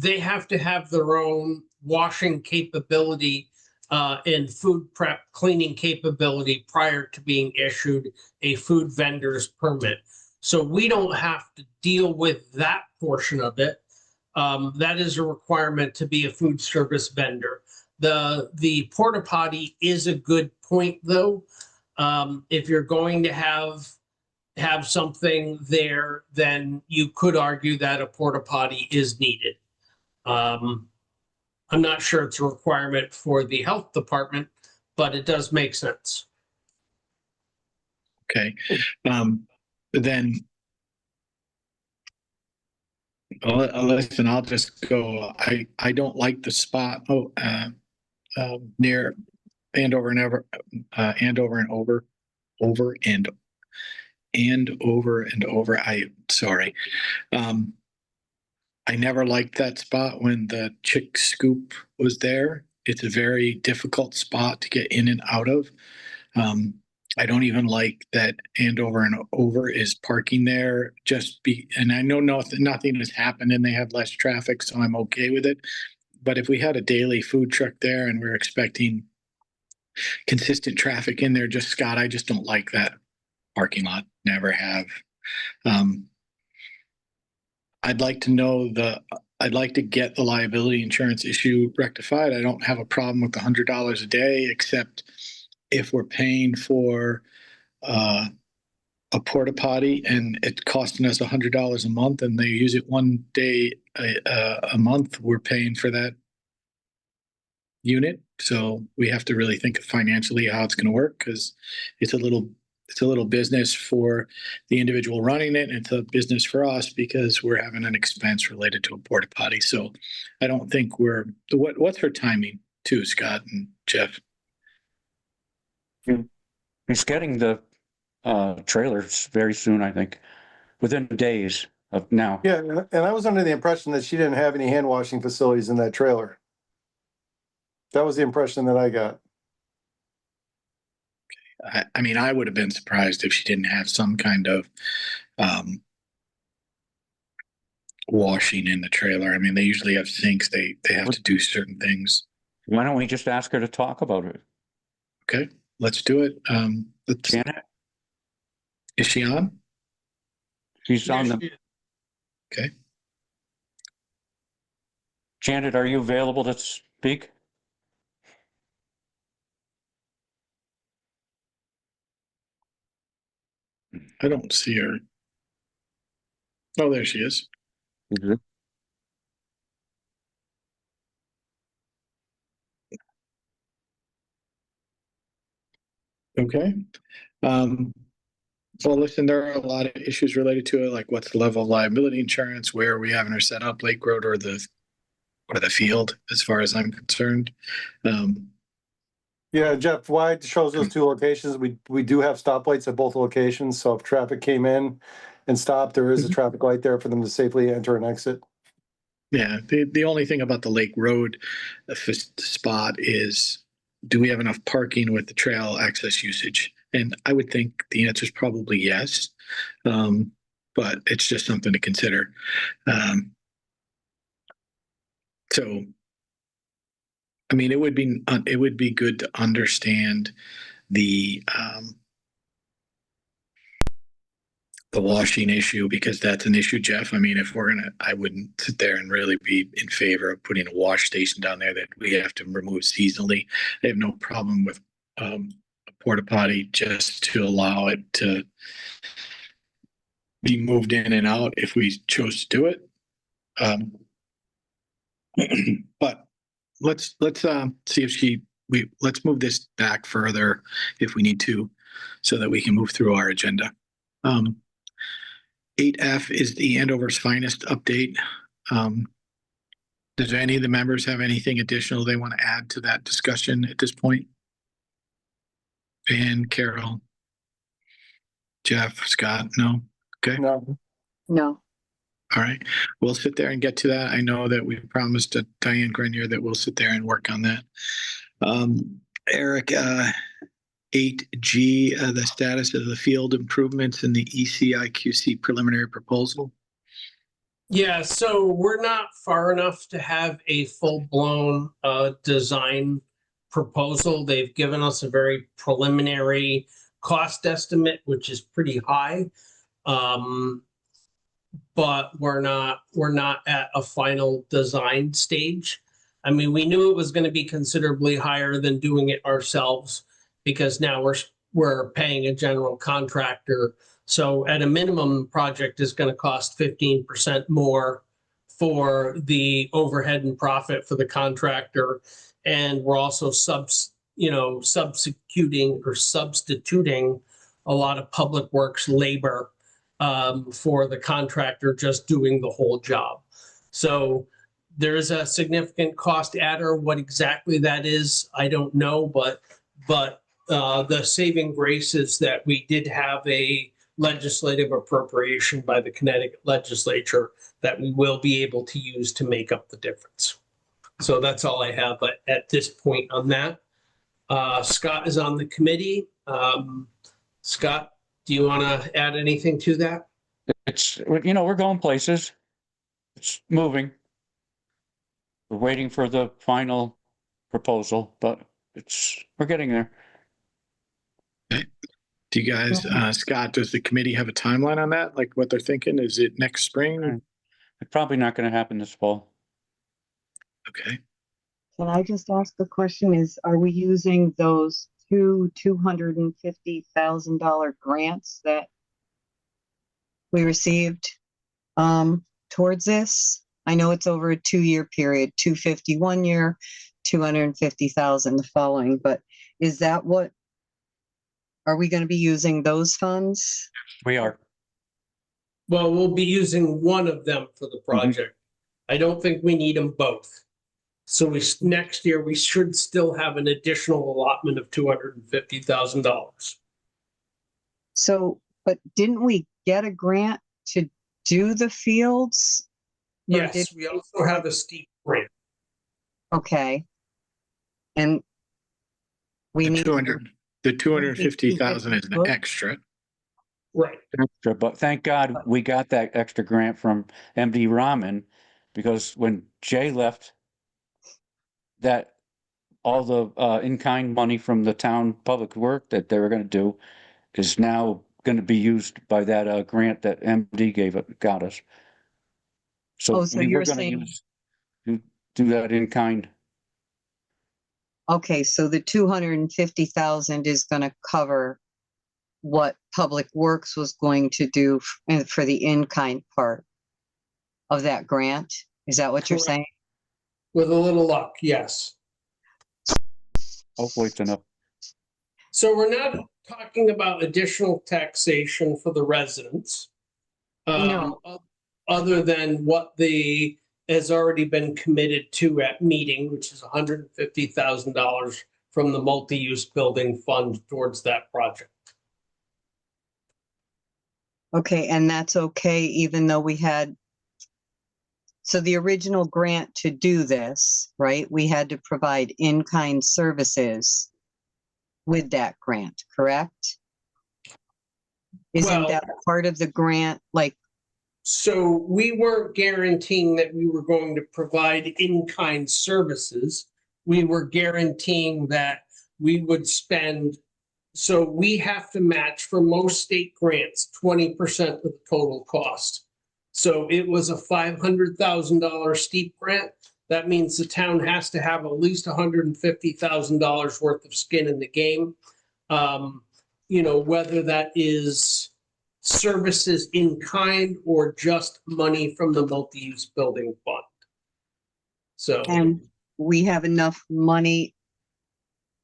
They have to have their own washing capability and food prep cleaning capability prior to being issued a food vendor's permit. So we don't have to deal with that portion of it. That is a requirement to be a food service vendor. The porta potty is a good point, though. If you're going to have something there, then you could argue that a porta potty is needed. I'm not sure it's a requirement for the health department, but it does make sense. Okay. Then, listen, I'll just go. I don't like the spot near Andover and Andover and over and over. Sorry. I never liked that spot when the Chick Scoop was there. It's a very difficult spot to get in and out of. I don't even like that Andover and over is parking there and I know nothing has happened and they have less traffic, so I'm okay with it. But if we had a daily food truck there and we're expecting consistent traffic in there, Scott, I just don't like that parking lot. Never have. I'd like to get the liability insurance issue rectified. I don't have a problem with the $100 a day, except if we're paying for a porta potty and it's costing us $100 a month and they use it one day a month, we're paying for that unit. So we have to really think financially how it's going to work, because it's a little business for the individual running it, and it's a business for us because we're having an expense related to a porta potty. So I don't think what's her timing too, Scott and Jeff? He's getting the trailers very soon, I think, within days of now. Yeah, and I was under the impression that she didn't have any hand washing facilities in that trailer. That was the impression that I got. I mean, I would have been surprised if she didn't have some kind of washing in the trailer. I mean, they usually have sinks. They have to do certain things. Why don't we just ask her to talk about it? Okay, let's do it. Janet? Is she on? She's on the. Okay. Janet, are you available to speak? I don't see her. Oh, there she is. Mm-hmm. Okay. Well, listen, there are a lot of issues related to it, like what's the level of liability insurance, where are we having her set up, Lake Road or the field, as far as I'm concerned. Yeah, Jeff, why it shows those two locations? We do have stoplights at both locations, so if traffic came in and stopped, there is a traffic light there for them to safely enter and exit. Yeah, the only thing about the Lake Road spot is do we have enough parking with the trail access usage? And I would think the answer is probably yes. But it's just something to consider. So, I mean, it would be good to understand the washing issue, because that's an issue, Jeff. I mean, I wouldn't sit there and really be in favor of putting a wash station down there that we have to remove seasonally. I have no problem with a porta potty just to allow it to be moved in and out if we chose to do it. But let's see if let's move this back further if we need to, so that we can move through our agenda. 8F is the Andover's Finest update. Does any of the members have anything additional they want to add to that discussion at this point? Van, Carol, Jeff, Scott, no? Okay. No. No. All right. We'll sit there and get to that. I know that we promised Diane Grenier that we'll sit there and work on that. Eric, 8G, the status of the field improvements in the ECIQC preliminary proposal. Yeah, so we're not far enough to have a full-blown design proposal. They've given us a very preliminary cost estimate, which is pretty high. But we're not at a final design stage. I mean, we knew it was going to be considerably higher than doing it ourselves, because now we're paying a general contractor. So at a minimum, the project is going to cost 15% more for the overhead and profit for the contractor. And we're also substituting a lot of public works labor for the contractor just doing the whole job. So there is a significant cost adder. What exactly that is, I don't know, but the saving grace is that we did have a legislative appropriation by the Connecticut legislature that we will be able to use to make up the difference. So that's all I have at this point on that. Scott is on the committee. Scott, do you want to add anything to that? It's, we're going places. It's moving. We're waiting for the final proposal, but we're getting there. Okay. Do you guys, Scott, does the committee have a timeline on that? Like what they're thinking? Is it next spring? It's probably not going to happen this fall. Okay. Can I just ask the question, are we using those two $250,000 grants that we received towards this? I know it's over a 2-year period, 250 1 year, 250,000 the following, but is that are we going to be using those funds? We are. Well, we'll be using one of them for the project. I don't think we need them both. So next year, we should still have an additional allotment of $250,000. So, but didn't we get a grant to do the fields? Yes, we also have a steep grant. Okay. And we need. The 250,000 is an extra. Right. Extra, but thank God we got that extra grant from MD Rahman, because when Jay left, that all the in-kind money from the town public work that they were going to do is now going to be used by that grant that MD got us. So, so we you're were going saying to do that in kind. Okay, so the 250,000 is going to cover what Public Works was going to do for the in-kind part of that grant. Is that what you're saying? With a little luck, yes. Hopefully it's enough. So we're not talking about additional taxation for the residents. No. Other than what has already been committed to at meeting, which is $150,000 from the multi-use building fund towards that project. Okay, and that's okay, even though we had So the original grant to do this, right? We had to provide in-kind services with that grant, correct? Isn't Well- that part of the grant? Like, So we weren't guaranteeing that we were going to provide in-kind services. We were guaranteeing that we would spend, so we have to match for most state grants, 20% of the total cost. So it was a $500,000 steep grant. That means the town has to have at least $150,000 worth of skin in the game. Whether that is services in kind or just money from the multi-use building fund. So, and we have enough money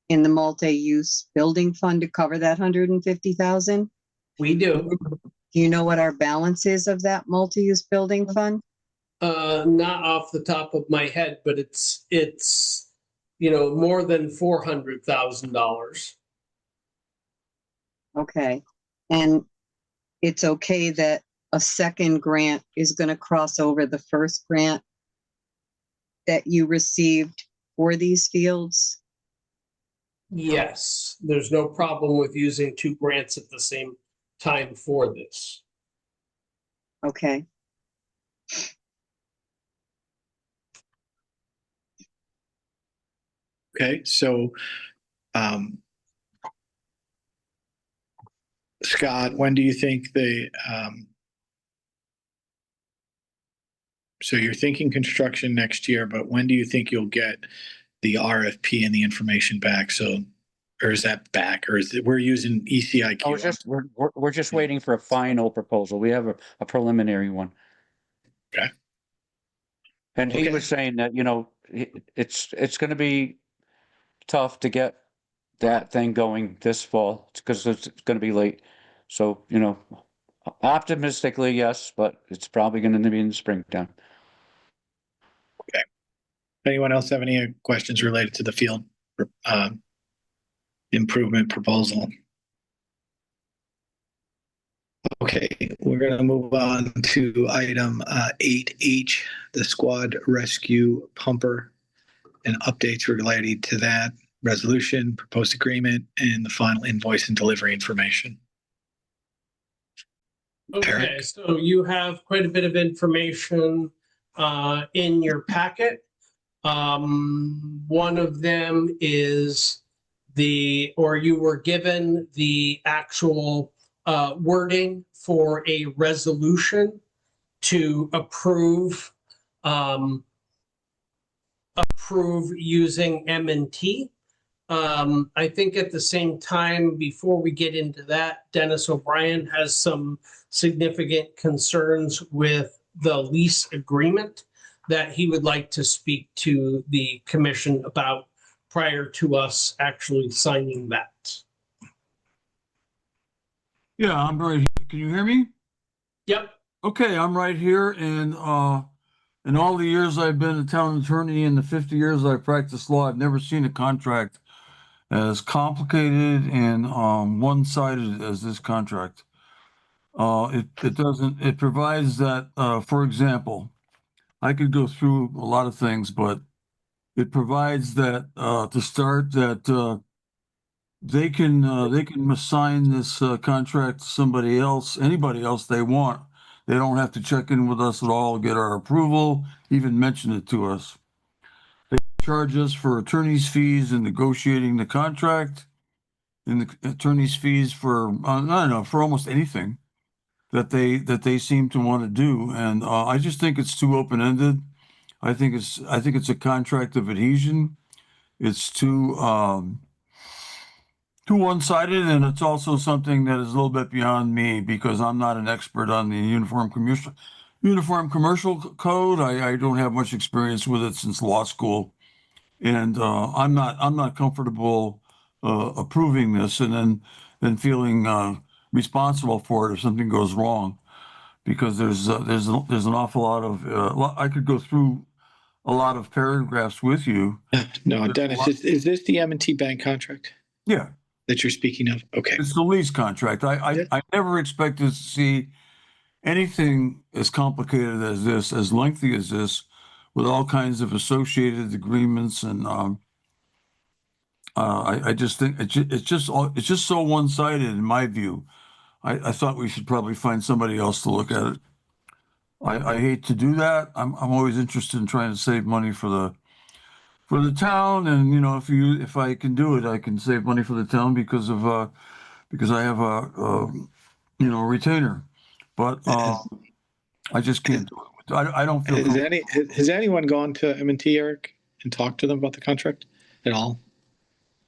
in the multi-use building fund to cover that 150,000? we do, Do you know what our balance is of that multi-use building fund? not off the top of my head, but it's more than $400,000. Okay. And it's okay that a second grant is going to cross over the first grant that you received for these fields? Yes, there's no problem with using two grants at the same time for this. Okay. Okay, so, Scott, when do you think so you're thinking construction next year, but when do you think you'll get the RFP and the information back? So, or is that back, or is it, we're using ECIQ? We're just waiting for a final proposal. We have a preliminary one. Okay. And he Okay. was saying that, it's gonna be tough to get that thing going this fall because it's gonna be late. So, optimistically, yes, but it's probably gonna be in the springtime. Anyone else have any questions related to the field improvement proposal? Okay, we're going to move on to item 8H, the squad rescue pumper, and updates related to that resolution, proposed agreement, and the final invoice and delivery information. Okay, Eric? so you have quite a bit of information in your packet. One of them is you were given the actual wording for a resolution to approve using M&T. I think at the same time, before we get into that, Dennis O'Brien has some significant concerns with the lease agreement that he would like to speak to the commission about prior to us actually signing that. Yeah, I'm right here. Can you hear me? Yep. Okay, I'm right here, and in all the years I've been a town attorney and the 50 years I've practiced law, I've never seen a contract as complicated and one-sided as this contract. It provides that, for example, I could go through a lot of things, but it provides that to start that they can assign this contract to somebody else, anybody else they want. They don't have to check in with us at all, get our approval, even mention it to us. They charge us for attorney's fees in negotiating the contract, and the attorney's fees for I don't know, for almost anything that they seem to want to do. And I just think it's too open-ended. I think it's a contract of adhesion. It's too one-sided, and it's also something that is a little bit beyond me because I'm not an expert on the uniform commercial code. I don't have much experience with it since law school, and I'm not comfortable approving this and then feeling responsible for it if something goes wrong, because there's an awful lot of I could go through a lot of paragraphs with you. No, Dennis, is this the M&T Bank contract Yeah. that you're speaking of? Okay. It's the lease contract. I never expected to see anything as complicated as this, as lengthy as this, with all kinds of associated agreements and, I just think it's just so one-sided in my view. I thought we should probably find somebody else to look at it. I hate to do that. I'm always interested in trying to save money for the town, and if I can do it, I can save money for the town because I have a retainer. But I just can't do it. I don't feel Has anyone gone to M&T, Eric, and talked to them about the contract at all?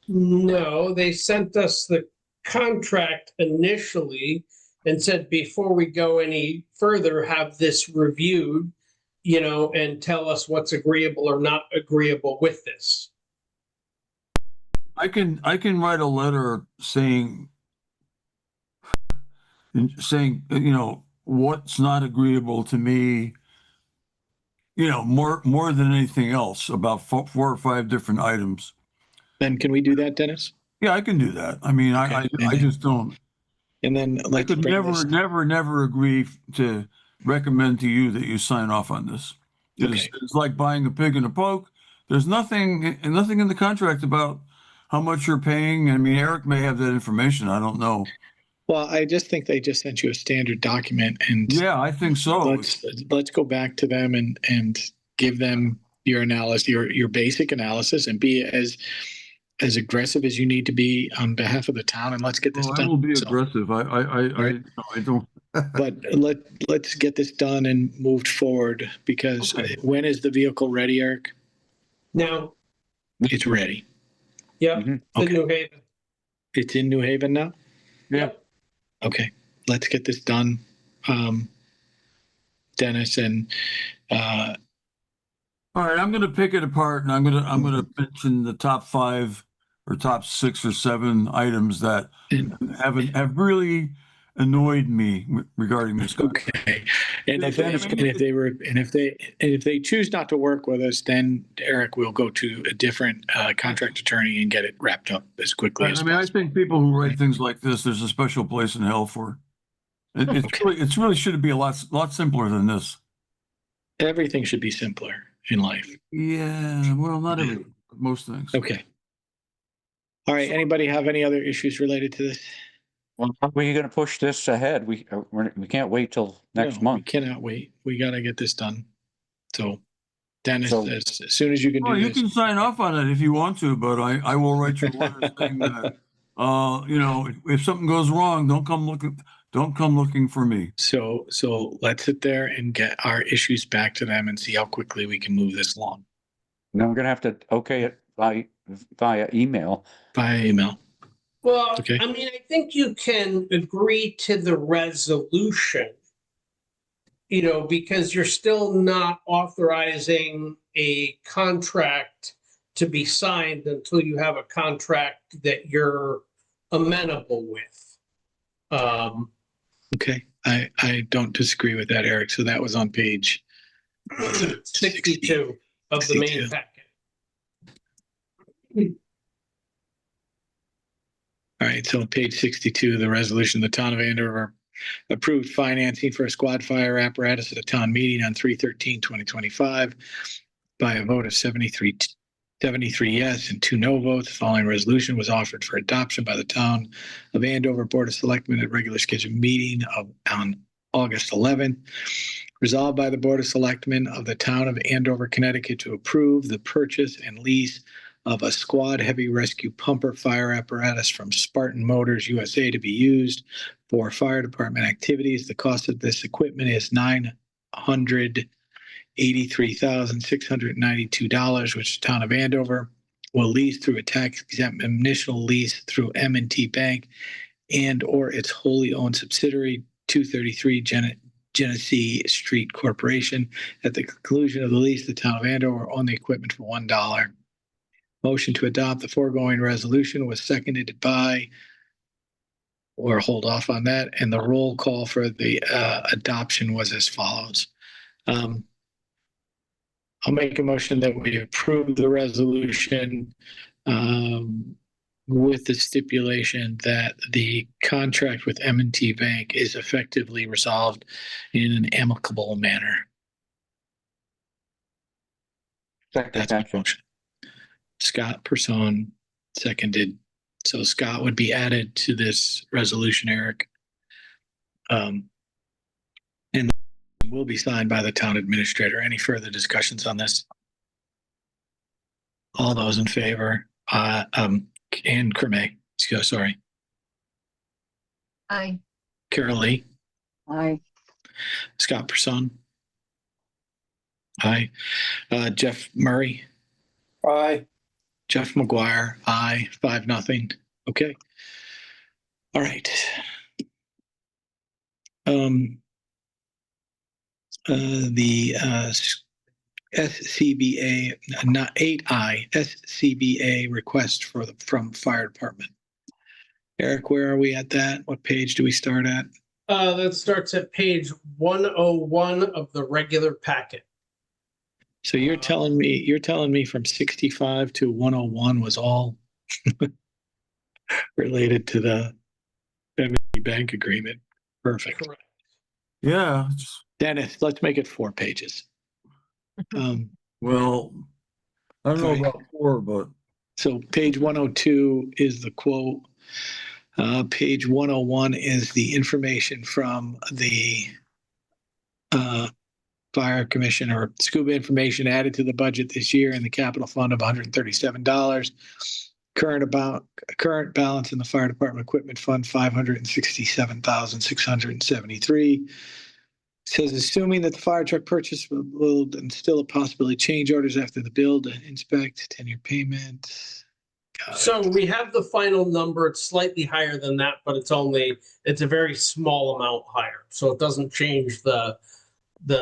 No, they sent us the contract initially and said, before we go any further, have this reviewed, and tell us what's agreeable or not agreeable with this. I can write a letter saying what's not agreeable to me, more than anything else, about four or five different items. Then can we do that, Dennis? Yeah, I can do that. I mean, Okay. I just don't. And then I let's could bring never, this. never agree to recommend to you that you sign off on this. Okay. It's like buying a pig in a poke. There's nothing in the contract about how much you're paying. I mean, Eric may have that information. I don't know. Well, I just think they just sent you a standard document, and Yeah, I think so. let's go back to them and give them your analysis, your basic analysis, and be as aggressive as you need to be on behalf of the town, and let's get this Well, done. I will be So, aggressive. I don't. but let's get this done and moved forward, because Okay. when is the vehicle ready, Eric? Now, It's ready. yep, Mhm. the Okay. New Haven. It's in New Haven now? Yeah. Okay, let's get this done. Dennis, and All right, I'm going to pick it apart, and I'm going to mention the top 5 or top 6 or 7 items that have really annoyed me regarding this. okay. And if they choose not to work with us, then Eric will go to a different contract attorney and get it wrapped up as quickly as I mean, I possible. think people who write things like this, there's a special place in hell for. It's really should be a lot simpler than this. Everything should be simpler in life. Yeah, well, not everything, but most things. Okay. All right. Anybody have any other issues related to this? Well, how are you going to push this ahead? We can't wait till next No, We month. cannot wait. We got to get this done. So, Dennis, So- as soon as you can Well, do you this. can sign off on it if you want to, but I will write you a letter saying that, if something goes wrong, don't come looking for me. So let's sit there and get our issues back to them and see how quickly we can move this along Now we're going to have to okay it via email. Well, Okay. I mean, I think you can agree to the resolution, because you're still not authorizing a contract to be signed until you have a contract that you're amenable with. Okay. I don't disagree with that, Eric. So that was on page 62 of the main 62. packet. All right. So on page 62, the resolution, the town of Andover approved financing for a squad fire apparatus at a town meeting on 3/13/2025 by a vote of 73 yes and 2 no votes. The following resolution was offered for adoption by the town of Andover Board of Selectmen at regular scheduled meeting on August 11th. Resolved by the Board of Selectmen of the town of Andover, Connecticut, to approve the purchase and lease of a squad heavy rescue pumper fire apparatus from Spartan Motors USA to be used for fire department activities. The cost of this equipment is $983,692, which the town of Andover will lease through a tax-exempt initial lease through M&T Bank and or its wholly owned subsidiary, 233 Genesee Street Corporation. At the conclusion of the lease, the town of Andover will own the equipment for $1. Motion to adopt the foregoing resolution was seconded by, or hold off on that, and the roll call for the adoption was as follows. I'll make a motion that we approve the resolution with the stipulation that the contract with M&T Bank is effectively resolved in an amicable manner. That's my motion. Scott Person seconded. So Scott would be added to this resolution, Eric. And will be signed by the town administrator. Any further discussions on this? All those in favor? And Creme. Sorry. Aye. Carol Lee. Aye. Scott Person. Aye. Jeff Murray. Aye. Jeff McGuire. Aye. 5-0. Okay. All right. The SCBA, not 8I, SCBA request from fire department. Eric, where are we at that? What page do we start at? That starts at page 101 of the regular packet. So you're telling me from 65 to 101 was all related to the M&T Bank agreement. Perfect. Correct. Yeah, Dennis, let's make it 4 pages. well, I don't know Right. about 4, but So page 102 is the quote. Page 101 is the information from the fire commission or scuba information added to the budget this year in the capital fund of $137. Current balance in the fire department equipment fund, $567,673. Says, assuming that the fire truck purchase will instill a possibility change orders after the build, inspect, 10-year payment. So we have the final number. It's slightly higher than that, but it's a very small amount higher. So it doesn't change the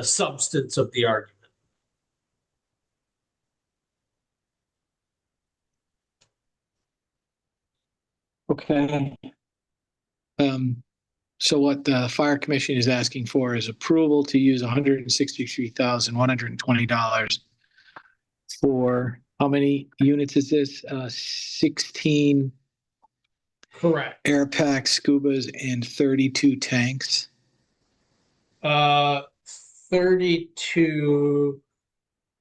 substance of the argument. Okay. So what the fire commission is asking for is approval to use $163,120 for how many units is this? 16 Correct. air packs, scubas, and 32 tanks. 32.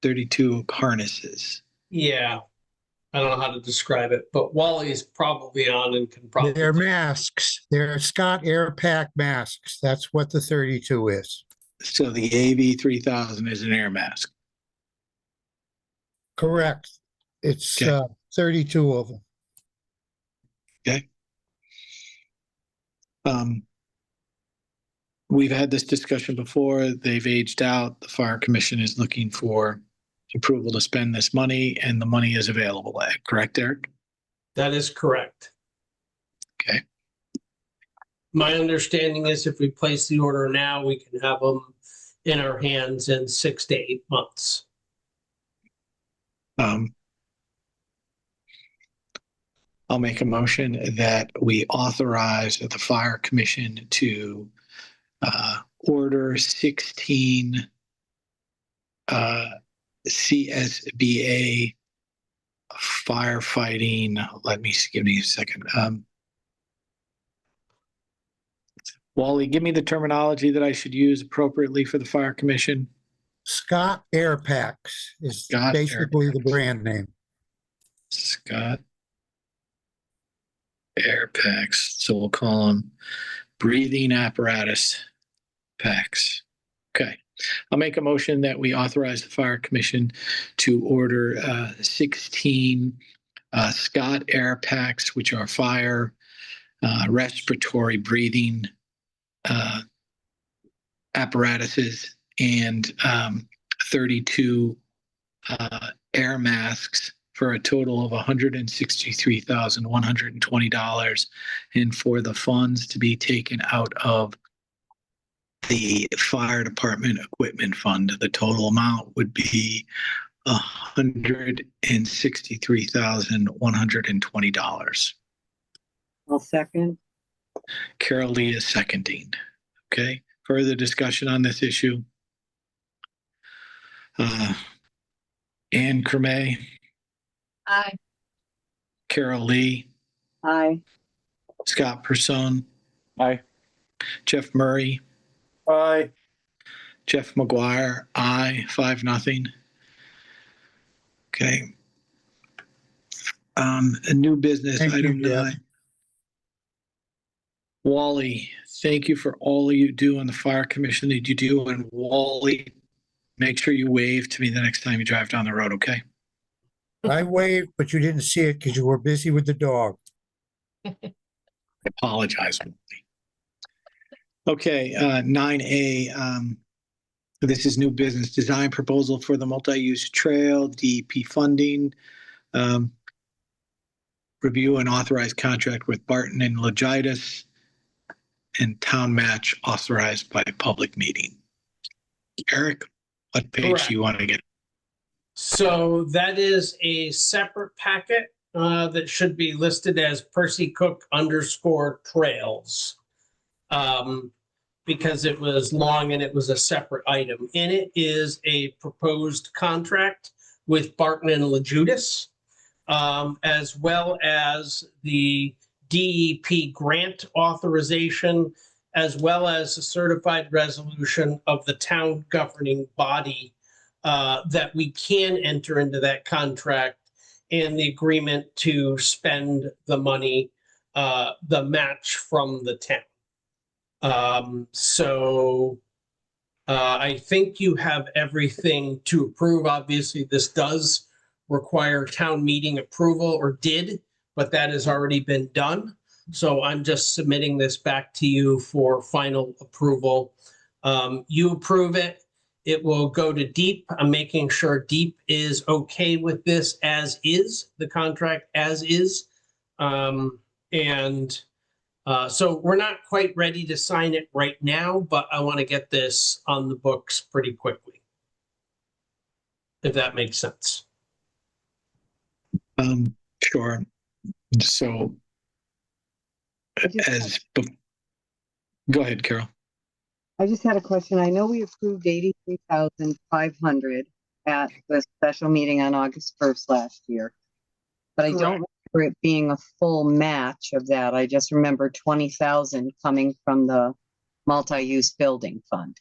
32 harnesses. Yeah. I don't know how to describe it, but Wally's probably on and can probably. They're masks. They're Scott Air Pack masks. That's what the 32 is. So the AV3000 is an air mask. Correct. It's Okay. 32 of them. Okay. We've had this discussion before. They've aged out. The fire commission is looking for approval to spend this money, and the money is available. Correct, Eric? That is correct. Okay. My understanding is if we place the order now, we can have them in our hands in 6 to 8 months. I'll make a motion that we authorize the fire commission to order 16 CSBA firefighting. Give me a second. Wally, give me the terminology that I should use appropriately for the fire commission. Scott Air Packs is Scott Air basically the Packs. brand name. Scott Air Packs. So we'll call them breathing apparatus packs. Okay. I'll make a motion that we authorize the fire commission to order 16 Scott Air Packs, which are fire respiratory breathing apparatuses, and 32 air masks for a total of $163,120, and for the funds to be taken out of the fire department equipment fund. The total amount would be $163,120. I'll second. Carol Lee is seconding. Okay. Further discussion on this issue? Anne Creme, Aye. Carol Lee, Aye. Scott Person, Aye. Jeff Murray, Aye. Jeff McGuire, aye, 5-0. Okay. A new business, Thank you, item Jeff. 9. Wally, thank you for all you do on the fire commission that you do. And Wally, make sure you wave to me the next time you drive down the road, okay? I waved, but you didn't see it because you were busy with the dog. I apologize. Wally. Okay, 9A, this is new business design proposal for the multi-use trail, DEP funding. Review and authorize contract with Barton and Logitis, and town match authorized by public meeting. Eric, what page Correct. do you want to get? So that is a separate packet that should be listed as Percy Cook _trails. Because it was long and it was a separate item. In it is a proposed contract with Barton and Logitis, as well as the DEP grant authorization, as well as a certified resolution of the town governing body that we can enter into that contract, and the agreement to spend the money, the match from the town. I think you have everything to approve. Obviously, this does require town meeting approval, or did, but that has already been done. So I'm just submitting this back to you for final approval. You approve it, it will go to Deep. I'm making sure Deep is okay with this as is, the contract as is. So we're not quite ready to sign it right now, but I want to get this on the books pretty quickly. If that makes sense. Sure. So, go ahead, Carol. I just had a question. I know we approved 83,500 at the special meeting on August 1st last year, but I don't remember it being a full match of that. I just remember 20,000 coming from the multi-use building fund.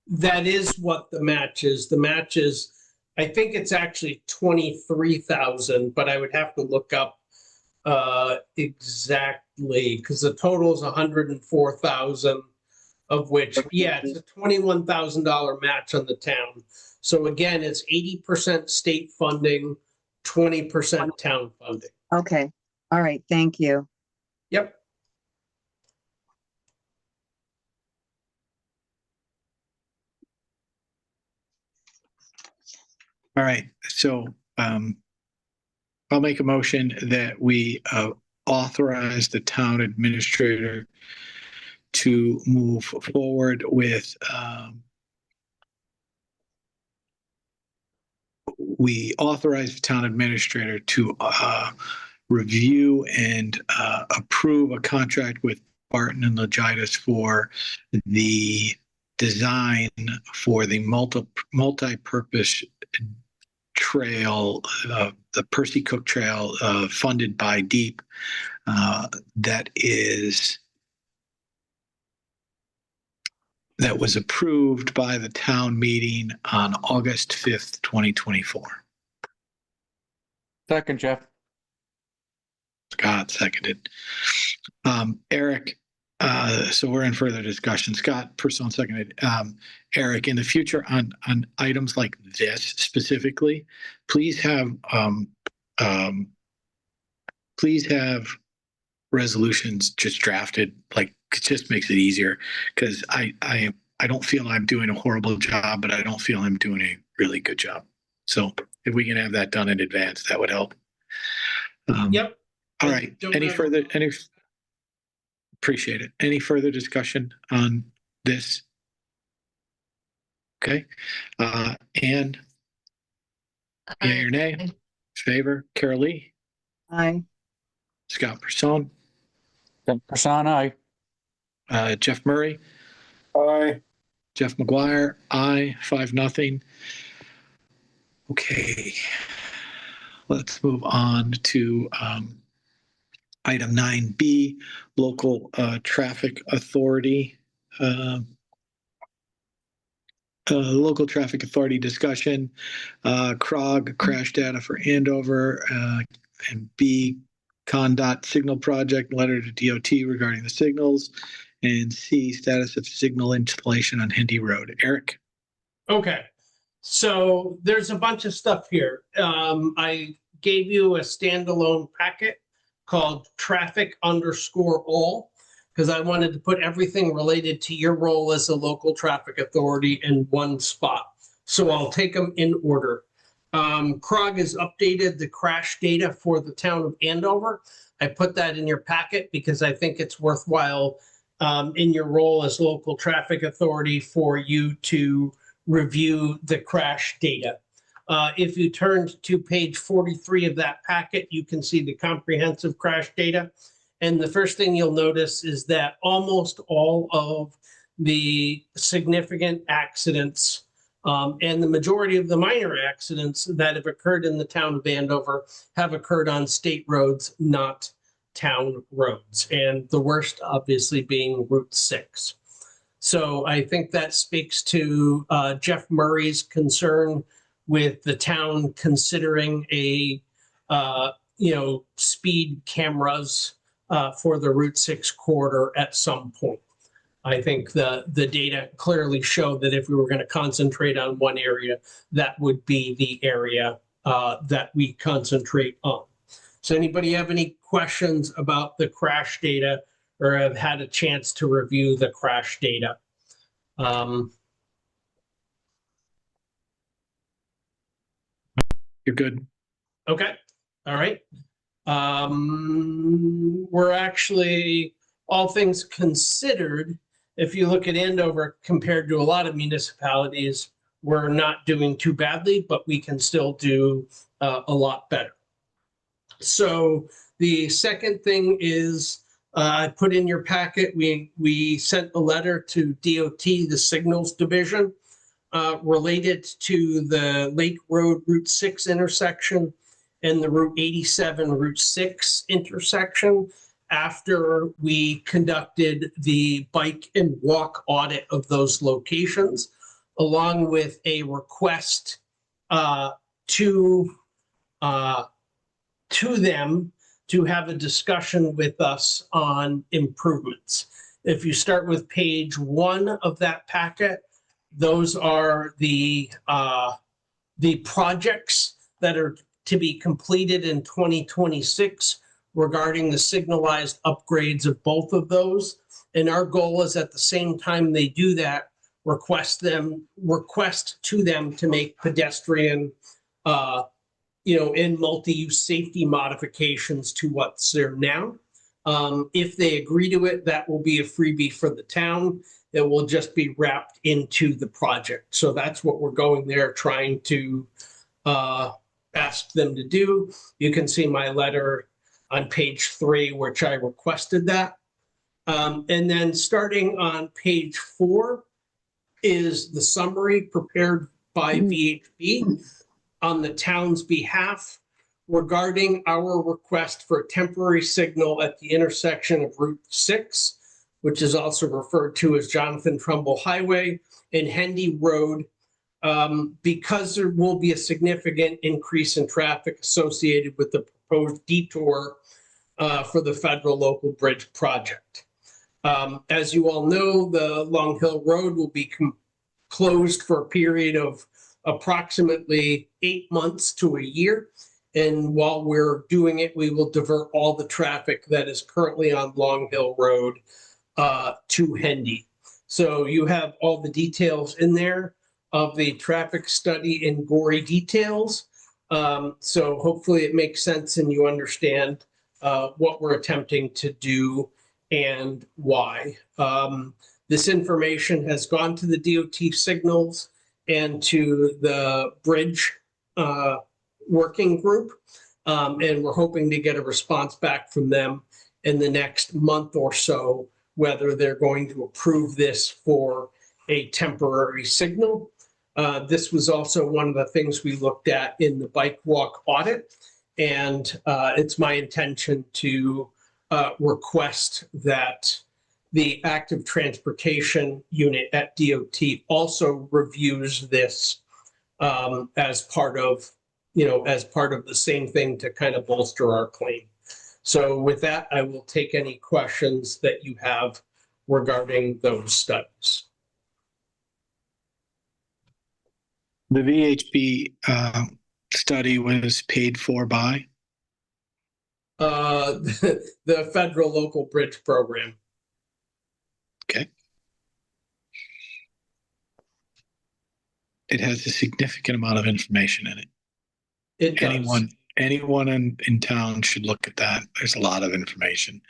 That is what the match is. The match is, I think it's actually 23,000, but I would have to look up exactly, because the total is 104,000, of which, yeah, it's a $21,000 match on the town. So again, it's 80% state funding, 20% town funding. Okay. All right. Thank you. Yep. All right. So I'll make a motion that we authorize the town administrator to move forward with we authorize the town administrator to review and approve a contract with Barton and Logitis for the design for the multi-purpose trail, the Percy Cook Trail, funded by Deep, that was approved by the town meeting on August 5th, 2024. Second, Jeff. Scott seconded. Eric, so we're in further discussion. Scott, Person seconded. Eric, in the future on items like this specifically, please have resolutions just drafted, like it just makes it easier, because I don't feel I'm doing a horrible job, but I don't feel I'm doing a really good job. So if we can have that done in advance, that would help. Yep. All right. Appreciate it. Any further discussion on this? Okay. Anne? Yay or nay? Favor? Carol Lee? Aye. Scott Person? Person, aye. Jeff Murray? Aye. Jeff McGuire? Aye. 5-0. Okay. Let's move on to Item 9B, local traffic authority. Local traffic authority discussion, CROG, crash data for Andover, and B, CONDOT signal project, letter to DOT regarding the signals, and C, status of signal installation on Hendy Road. Eric? Okay, so there's a bunch of stuff here. I gave you a standalone packet called traffic_all, because I wanted to put everything related to your role as a local traffic authority in one spot. So I'll take them in order. CROG has updated the crash data for the town of Andover. I put that in your packet because I think it's worthwhile in your role as local traffic authority for you to review the crash data. If you turned to page 43 of that packet, you can see the comprehensive crash data. And the first thing you'll notice is that almost all of the significant accidents and the majority of the minor accidents that have occurred in the town of Andover have occurred on state roads, not town roads. And the worst obviously being Route 6. So I think that speaks to Jeff Murray's concern with the town considering a, speed cameras for the Route 6 corridor at some point. I think the data clearly show that if we were going to concentrate on one area, that would be the area that we concentrate on. So anybody have any questions about the crash data or have had a chance to review the crash data? You're good. Okay, all right. We're actually, all things considered, if you look at Andover compared to a lot of municipalities, we're not doing too badly, but we can still do a lot better. So the second thing is I put in your packet, we sent a letter to DOT, the Signals Division, related to the Lake Road Route 6 intersection and the Route 87 Route 6 intersection after we conducted the bike and walk audit of those locations, along with a request to them to have a discussion with us on improvements. If you start with page 1 of that packet, those are the projects that are to be completed in 2026 regarding the signalized upgrades of both of those. And our goal is at the same time they do that, request to them to make pedestrian, and multi-use safety modifications to what's there now. If they agree to it, that will be a freebie for the town. It will just be wrapped into the project. So that's what we're going there trying to ask them to do. You can see my letter on page 3, which I requested that. And then starting on page 4 is the summary prepared by VHB on the town's behalf regarding our request for a temporary signal at the intersection of Route 6, which is also referred to as Jonathan Trumbull Highway, and Hendy Road, because there will be a significant increase in traffic associated with the proposed detour for the federal local bridge project. As you all know, the Long Hill Road will be closed for a period of approximately 8 months to a year. And while we're doing it, we will divert all the traffic that is currently on Long Hill Road to Hendy. So you have all the details in there of the traffic study in gory details. So hopefully it makes sense and you understand what we're attempting to do and why. This information has gone to the DOT Signals and to the bridge working group. And we're hoping to get a response back from them in the next month or so, whether they're going to approve this for a temporary signal. This was also one of the things we looked at in the bike walk audit. And it's my intention to request that the active transportation unit at DOT also reviews this as part of, as part of the same thing to kind of bolster our claim. So with that, I will take any questions that you have regarding those studies. The VHB study was paid for by? The federal local bridge program. Okay. It has a significant amount of information in it. It does. Anyone in town should look at that. There's a lot of information.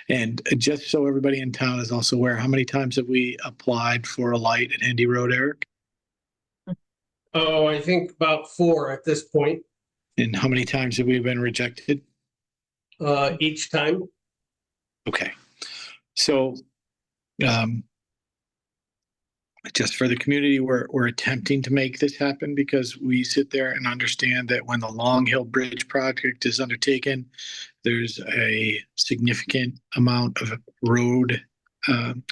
And just so everybody in town is also aware, how many times have we applied for a light at Hendy Road, Eric? Oh, I think about 4 at this point, And how many times have we been rejected? each time. Okay. So, just for the community, we're attempting to make this happen because we sit there and understand that when the Long Hill Bridge project is undertaken, there's a significant amount of road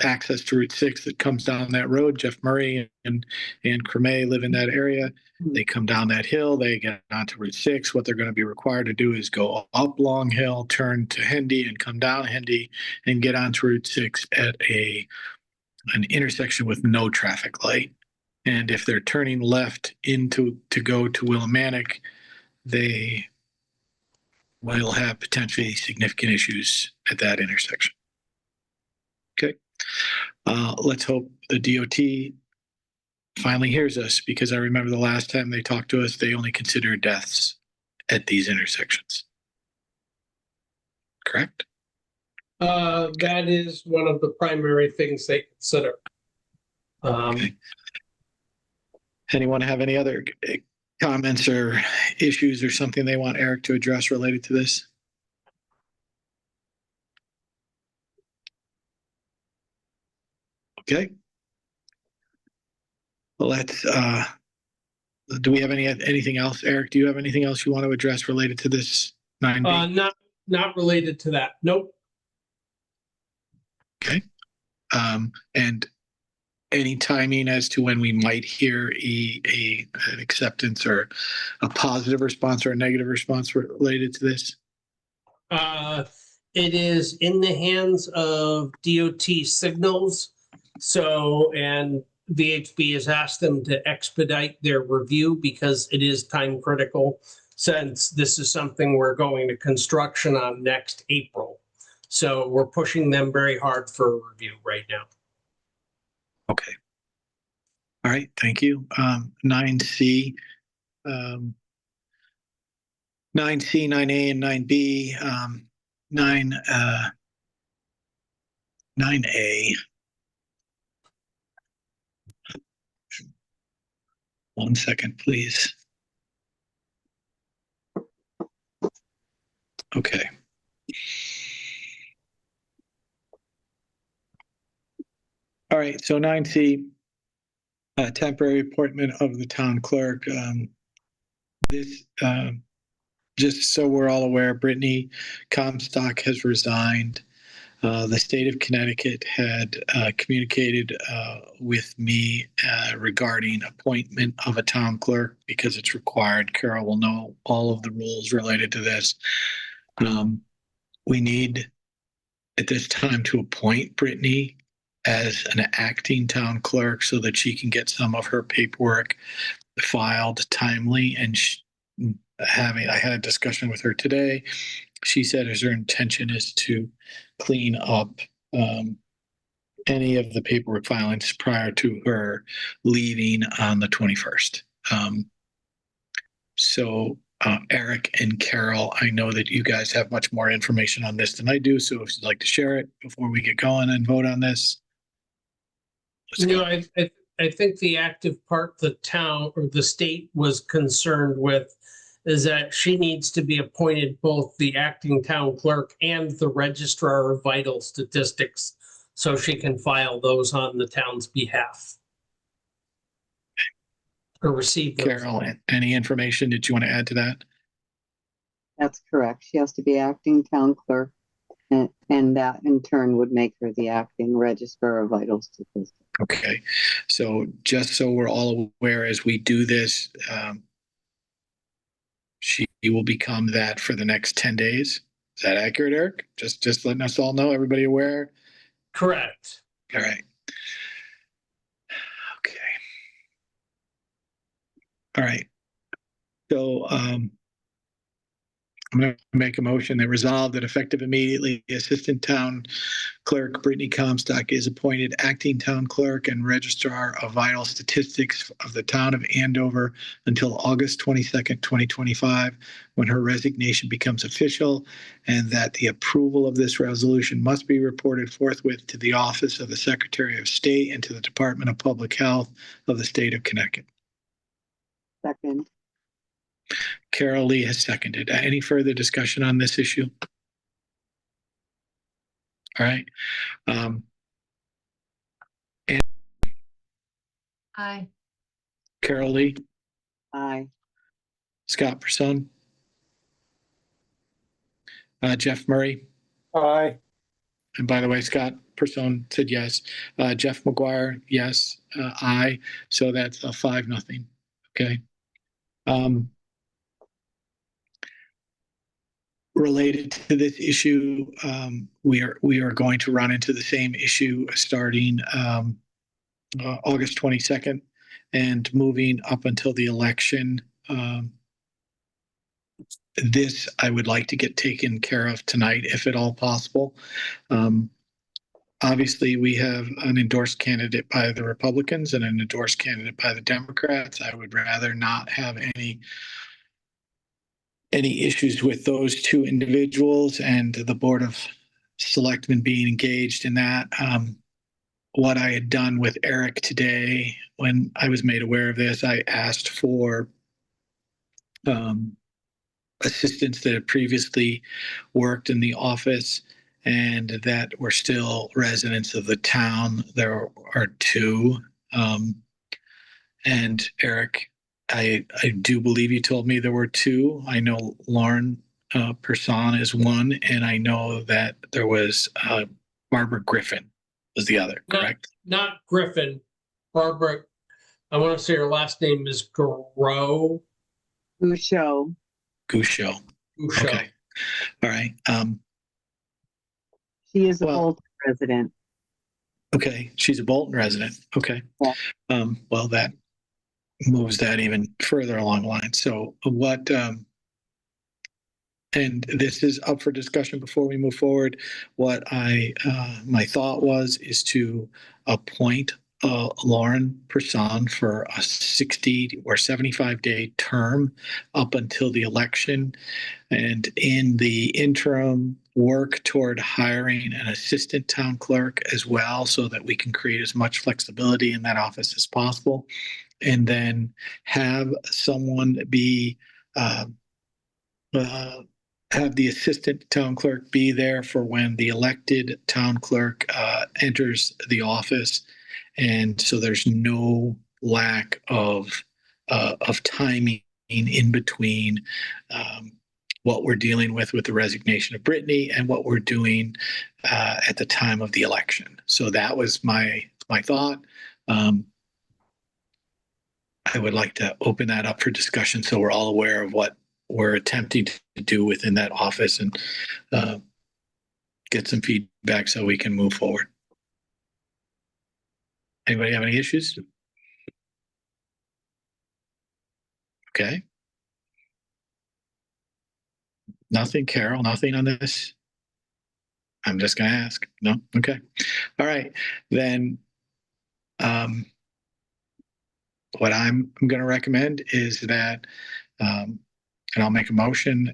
access to Route 6 that comes down that road. Jeff Murray and Cremay live in that area. They come down that hill, they get onto Route 6. What they're going to be required to do is go up Long Hill, turn to Hendy, and come down Hendy and get onto Route 6 at an intersection with no traffic light. And if they're turning left to go to Willimantic, they will have potentially significant issues at that intersection. Okay. Let's hope the DOT finally hears us, because I remember the last time they talked to us, they only consider deaths at these intersections. Correct? That is one of the primary things they consider. Okay. Anyone have any other comments or issues or something they want Eric to address related to this? Okay. Well, let's, do we have anything else? Eric, do you have anything else you want to address related to this 9B? Not related to that. Nope. Okay. And any timing as to when we might hear an acceptance or a positive response or a negative response related to this? It is in the hands of DOT Signals. So, and VHB has asked them to expedite their review because it is time critical, since this is something we're going to construction on next April. So we're pushing them very hard for a review right now. Okay. All right. Thank you. 9C, 9C, 9A, and 9B. 9A. One second, please. Okay. All right. So 9C, temporary appointment of the town clerk. This, just so we're all aware, Brittany Comstock has resigned. The state of Connecticut had communicated with me regarding appointment of a town clerk because it's required. Carol will know all of the rules related to this. We need at this time to appoint Brittany as an acting town clerk so that she can get some of her paperwork filed timely. And I had a discussion with her today. She said her intention is to clean up any of the paperwork filings prior to her leaving on the 21st. So Eric and Carol, I know that you guys have much more information on this than I do. So if you'd like to share it before we get going and vote on this. I think the active part the town or the state was concerned with is that she needs to be appointed both the acting town clerk and the registrar of vital statistics, so she can file those on the town's behalf. Or receive those. Carol, any information that you want to add to that? That's correct. She has to be acting town clerk. And that in turn would make her the acting registrar of vital statistics. Okay, so just so we're all aware as we do this, she will become that for the next 10 days. Is that accurate, Eric? Just letting us all know, everybody aware? Correct. All right. Okay. All right. So I'm going to make a motion that resolved that effective immediately, the Assistant Town Clerk Brittany Comstock is appointed acting town clerk and registrar of vital statistics of the town of Andover until August 22nd, 2025, when her resignation becomes official, and that the approval of this resolution must be reported forthwith to the Office of the Secretary of State and to the Department of Public Health of the state of Connecticut. Second. Carol Lee has seconded. Any further discussion on this issue? All right. Aye. Carol Lee, Aye. Scott Person, Jeff Murray, Aye. and by the way, Scott Person said yes. Jeff McGuire, yes. Aye. So that's a 5-0. Okay. Related to this issue, we are going to run into the same issue starting August 22nd and moving up until the election. This I would like to get taken care of tonight, if at all possible. Obviously, we have an endorsed candidate by the Republicans and an endorsed candidate by the Democrats. I would rather not have any issues with those two individuals and the Board of Selectmen being engaged in that. What I had done with Eric today, when I was made aware of this, I asked for assistants that had previously worked in the office and that were still residents of the town. There are 2. And Eric, I do believe you told me there were 2. I know Lauren Person is one, and I know that there was Barbara Griffin was the other, correct? Not Griffin. Barbara, I want to say her last name is Gouchot. Gouchot. Gouchot. Okay. All right. She is a Bolton resident. Okay. She's a Bolton resident. Okay. Yeah. Well, that moves that even further along the line. So what, and this is up for discussion before we move forward. What my thought is to appoint Lauren Person for a 60 or 75-day term up until the election. And in the interim, work toward hiring an assistant town clerk as well, so that we can create as much flexibility in that office as possible. And then have someone be have the assistant town clerk be there for when the elected town clerk enters the office, and so there's no lack of timing in between what we're dealing with the resignation of Brittany and what we're doing at the time of the election. So that was my thought. I would like to open that up for discussion so we're all aware of what we're attempting to do within that office and get some feedback so we can move forward. Anybody have any issues? Okay. Nothing, Carol, nothing on this? I'm just going to ask. No? Okay. All right. Then what I'm going to recommend is that, and I'll make a motion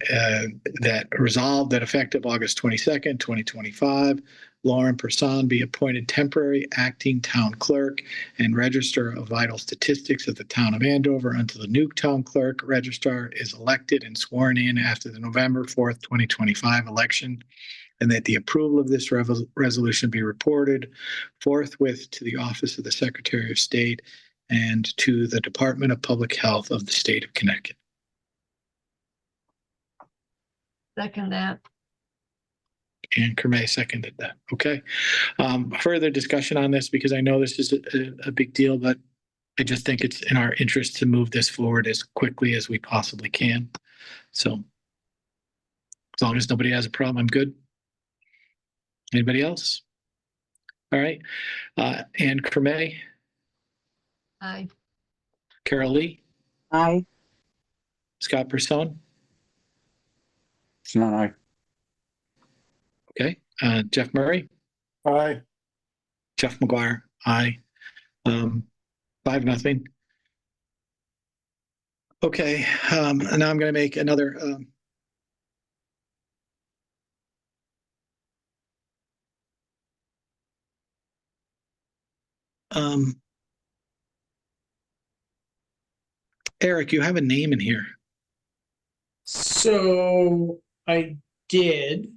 that resolved that effective August 22nd, 2025, Lauren Person be appointed temporary acting town clerk and register of vital statistics of the town of Andover until the new town clerk registrar is elected and sworn in after the November 4th, 2025 election, and that the approval of this resolution be reported forthwith to the Office of the Secretary of State and to the Department of Public Health of the state of Connecticut. Second that. And Kermay seconded that. Okay. Further discussion on this, because I know this is a big deal, but I just think it's in our interest to move this forward as quickly as we possibly can. So as long as nobody has a problem, I'm good. Anybody else? All right. Anne Kermay, Aye. Carol Lee, Aye. Scott Person. It's not I. Okay. Jeff Murray, Aye. Jeff McGuire. Aye. 5-0. Okay. And now I'm going to make another. Eric, you have a name in here. So I did,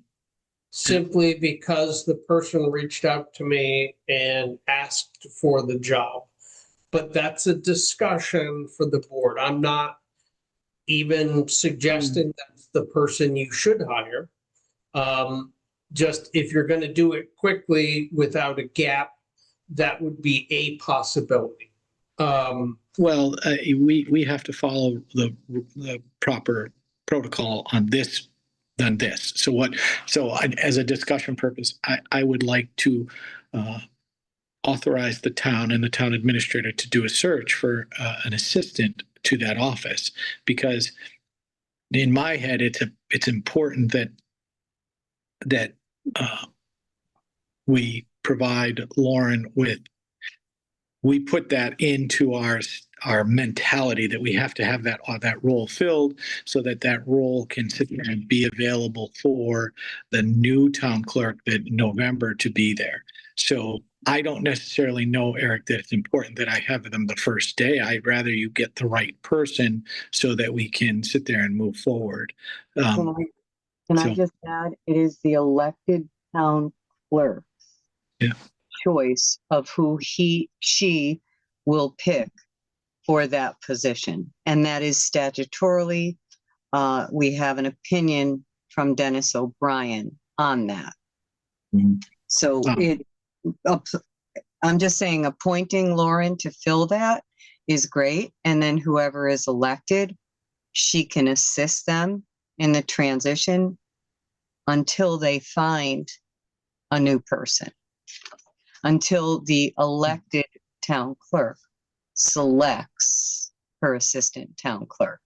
simply because the person reached out to me and asked for the job. But that's a discussion for the board. I'm not even suggesting that's the person you should hire. Just if you're going to do it quickly without a gap, that would be a possibility. Well, we have to follow the proper protocol on this than this. So as a discussion purpose, I would like to authorize the town and the town administrator to do a search for an assistant to that office, because in my head, it's important that we provide Lauren with. We put that into our mentality that we have to have that role filled, so that role can sit there and be available for the new town clerk that November to be there. So I don't necessarily know, Eric, that it's important that I have them the first day. I'd rather you get the right person so that we can sit there and move forward. Can I just add, it is the elected town clerk's choice of who she will pick for that position. And that is statutorily, we have an opinion from Dennis O'Brien on that. So I'm just saying appointing Lauren to fill that is great. And then whoever is elected, she can assist them in the transition until they find a new person, until the elected town clerk selects her assistant town clerk.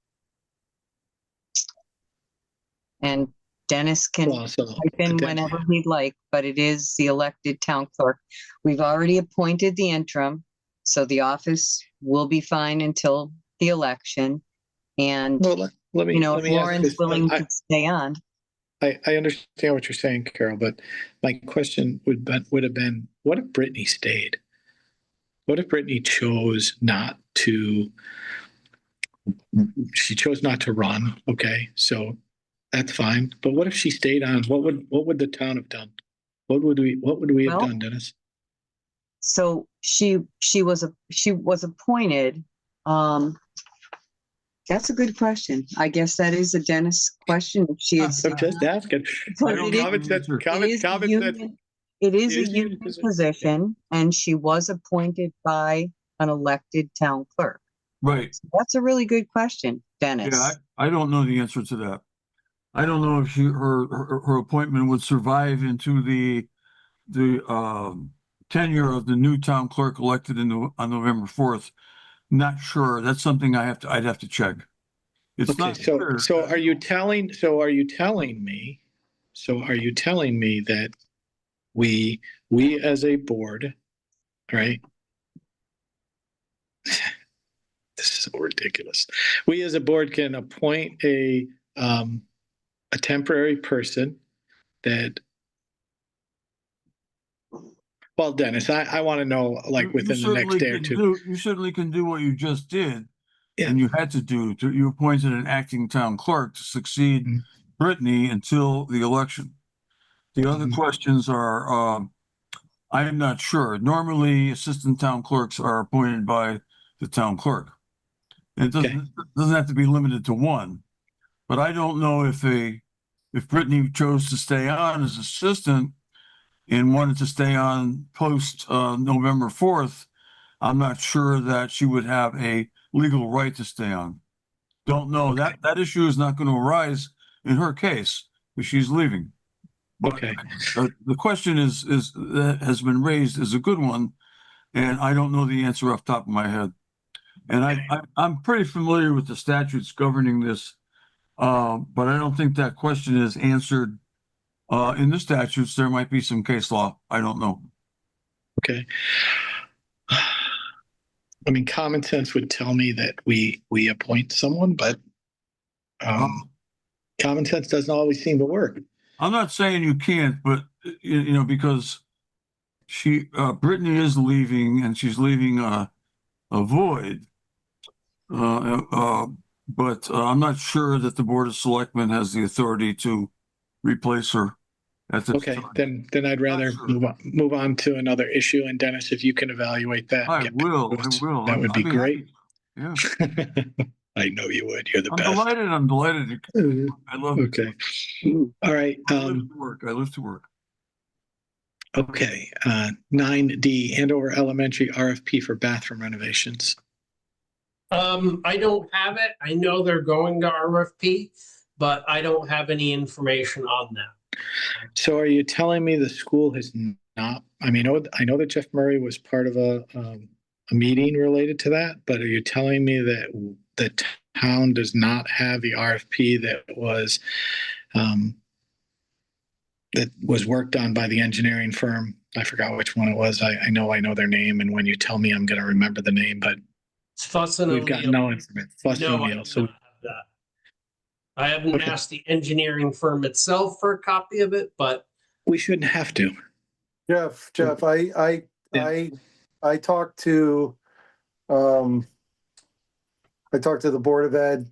And Dennis can type in whenever he'd like, but it is the elected town clerk. We've already appointed the interim, so the office will be fine until the election. And, let me if Lauren's willing to stay on. I understand what you're saying, Carol, but my question would have been, what if Brittany stayed? What if Brittany chose not to? She chose not to run. Okay, so that's fine. But what if she stayed on? What would the town have done? What would we have done, Dennis? So she was appointed. That's a good question. I guess that is a Dennis question. If she is, I'm just asking. It is a union position, and she was appointed by an elected town clerk. Right. So that's a really good question, Dennis. Yeah, I don't know the answer to that. I don't know if her appointment would survive into the tenure of the new town clerk elected on November 4th. Not sure. That's something I'd have to check. It's okay, not clear. So are you telling me that we as a board, right? This is so ridiculous. We as a board can appoint a temporary person that. Well, Dennis, I want to know, like, within the next day or two. You certainly can do what you just did, Yeah. and you had to do. You appointed an acting town clerk to succeed Brittany until the election. The other questions are, I am not sure. Normally, assistant town clerks are appointed by the town clerk. It doesn't have to be limited to one, but I don't know if if Brittany chose to stay on as assistant and wanted to stay on post November 4th, I'm not sure that she would have a legal right to stay on. Don't know. That issue is not going to arise in her case because she's leaving. But Okay. the question that has been raised is a good one, and I don't know the answer off the top of my head. And I'm pretty familiar with the statutes governing this, but I don't think that question is answered in the statutes. There might be some case law. I don't know. Okay. I mean, common sense would tell me that we appoint someone, but common sense doesn't always seem to work. I'm not saying you can't, but because Brittany is leaving and she's leaving a void. But I'm not sure that the Board of Selectmen has the authority to replace her at this Okay, time. then I'd rather sure. move on to another issue. And Dennis, if you can evaluate that. and I get back will. to us, I will. That would I'd be happy great. to. Yeah. I know you would. You're the I'm best. delighted. I'm delighted. I love it. Okay. All right. I live to work. I live to work. Okay. 9D, Andover Elementary RFP for bathroom renovations. I don't have it. I know they're going to RFP, but I don't have any information on that. So are you telling me the school has not, I mean, I know that Jeff Murray was part of a meeting related to that, but are you telling me that the town does not have the RFP that was worked on by the engineering firm? I forgot which one it was. I know their name, and when you tell me, I'm going to remember the name, but It's Fuss and we've got O'Neill. no information. Fuss and No, I O'Neill. do So not have that. I haven't Okay. asked the engineering firm itself for a copy of it, but we shouldn't have to. Jeff, I talked to, the Board of Ed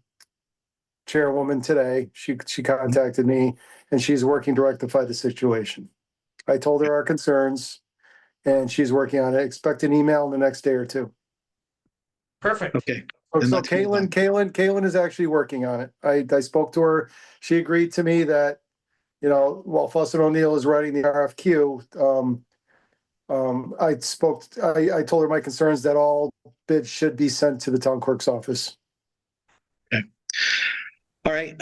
chairwoman today. She contacted me and she's working to rectify the situation. I told her our concerns and she's working on it. Expect an email in the next day or two. perfect. Okay. So Then let's move on. Caitlin is actually working on it. I spoke to her. She agreed to me that, while Fuss and O'Neill is writing the RFQ, I told her my concerns that all bids should be sent to the town clerk's office. Okay. All right.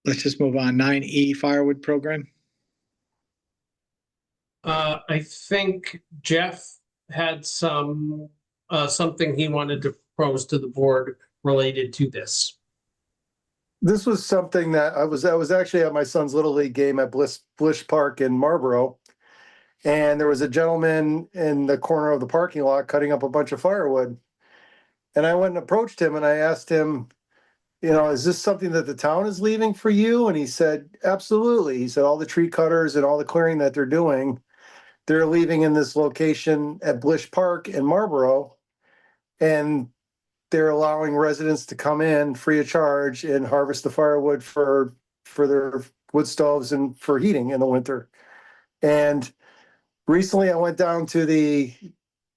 Let's just move on. 9E firewood program. I think Jeff had something he wanted to propose to the board related to this. This was something that I was actually at my son's Little League game at Bliss Park in Marlboro. And there was a gentleman in the corner of the parking lot cutting up a bunch of firewood. And I went and approached him and I asked him, is this something that the town is leaving for you? And he said, absolutely. He said, all the tree cutters and all the clearing that they're doing, they're leaving in this location at Bliss Park in Marlboro. And they're allowing residents to come in free of charge and harvest the firewood for their wood stoves and for heating in the winter. And recently I went down to the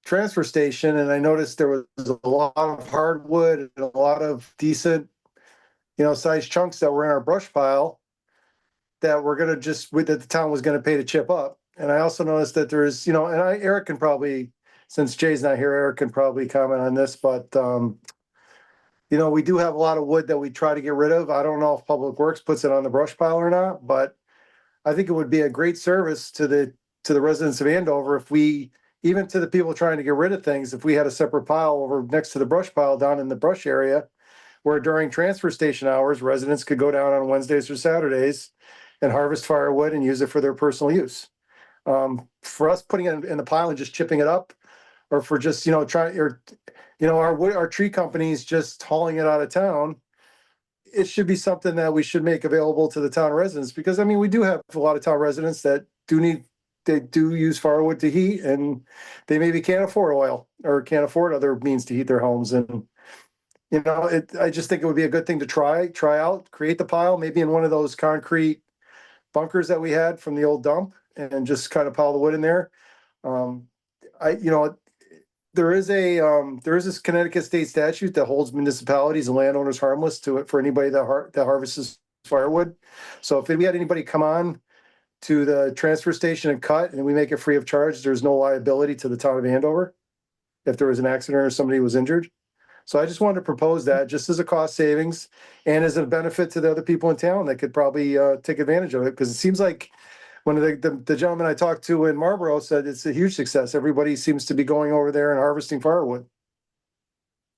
transfer station and I noticed there was a lot of hardwood and a lot of decent, size chunks that were in our brush pile that we're going to that the town was going to pay to chip up. And I also noticed that there's, Eric can probably, since Jay's not here, Eric can probably comment on this, but we do have a lot of wood that we try to get rid of. I don't know if Public Works puts it on the brush pile or not, but I think it would be a great service to the residents of Andover if we, even to the people trying to get rid of things, if we had a separate pile over next to the brush pile down in the brush area, where during transfer station hours, residents could go down on Wednesdays or Saturdays and harvest firewood and use it for their personal use. For us putting it in the pile and just chipping it up, or for just, our tree companies just hauling it out of town, it should be something that we should make available to the town residents, because we do have a lot of town residents that do use firewood to heat, and they maybe can't afford oil or can't afford other means to heat their homes. And, I just think it would be a good thing to try out, create the pile, maybe in one of those concrete bunkers that we had from the old dump, and just kind of pile the wood in there. There is this Connecticut state statute that holds municipalities and landowners harmless to it for anybody that harvests firewood. So if we had anybody come on to the transfer station and cut and we make it free of charge, there's no liability to the town of Andover if there was an accident or somebody was injured. So I just wanted to propose that just as a cost savings and as a benefit to the other people in town that could probably take advantage of it. Because it seems like one of the gentlemen I talked to in Marlboro said it's a huge success. Everybody seems to be going over there and harvesting firewood.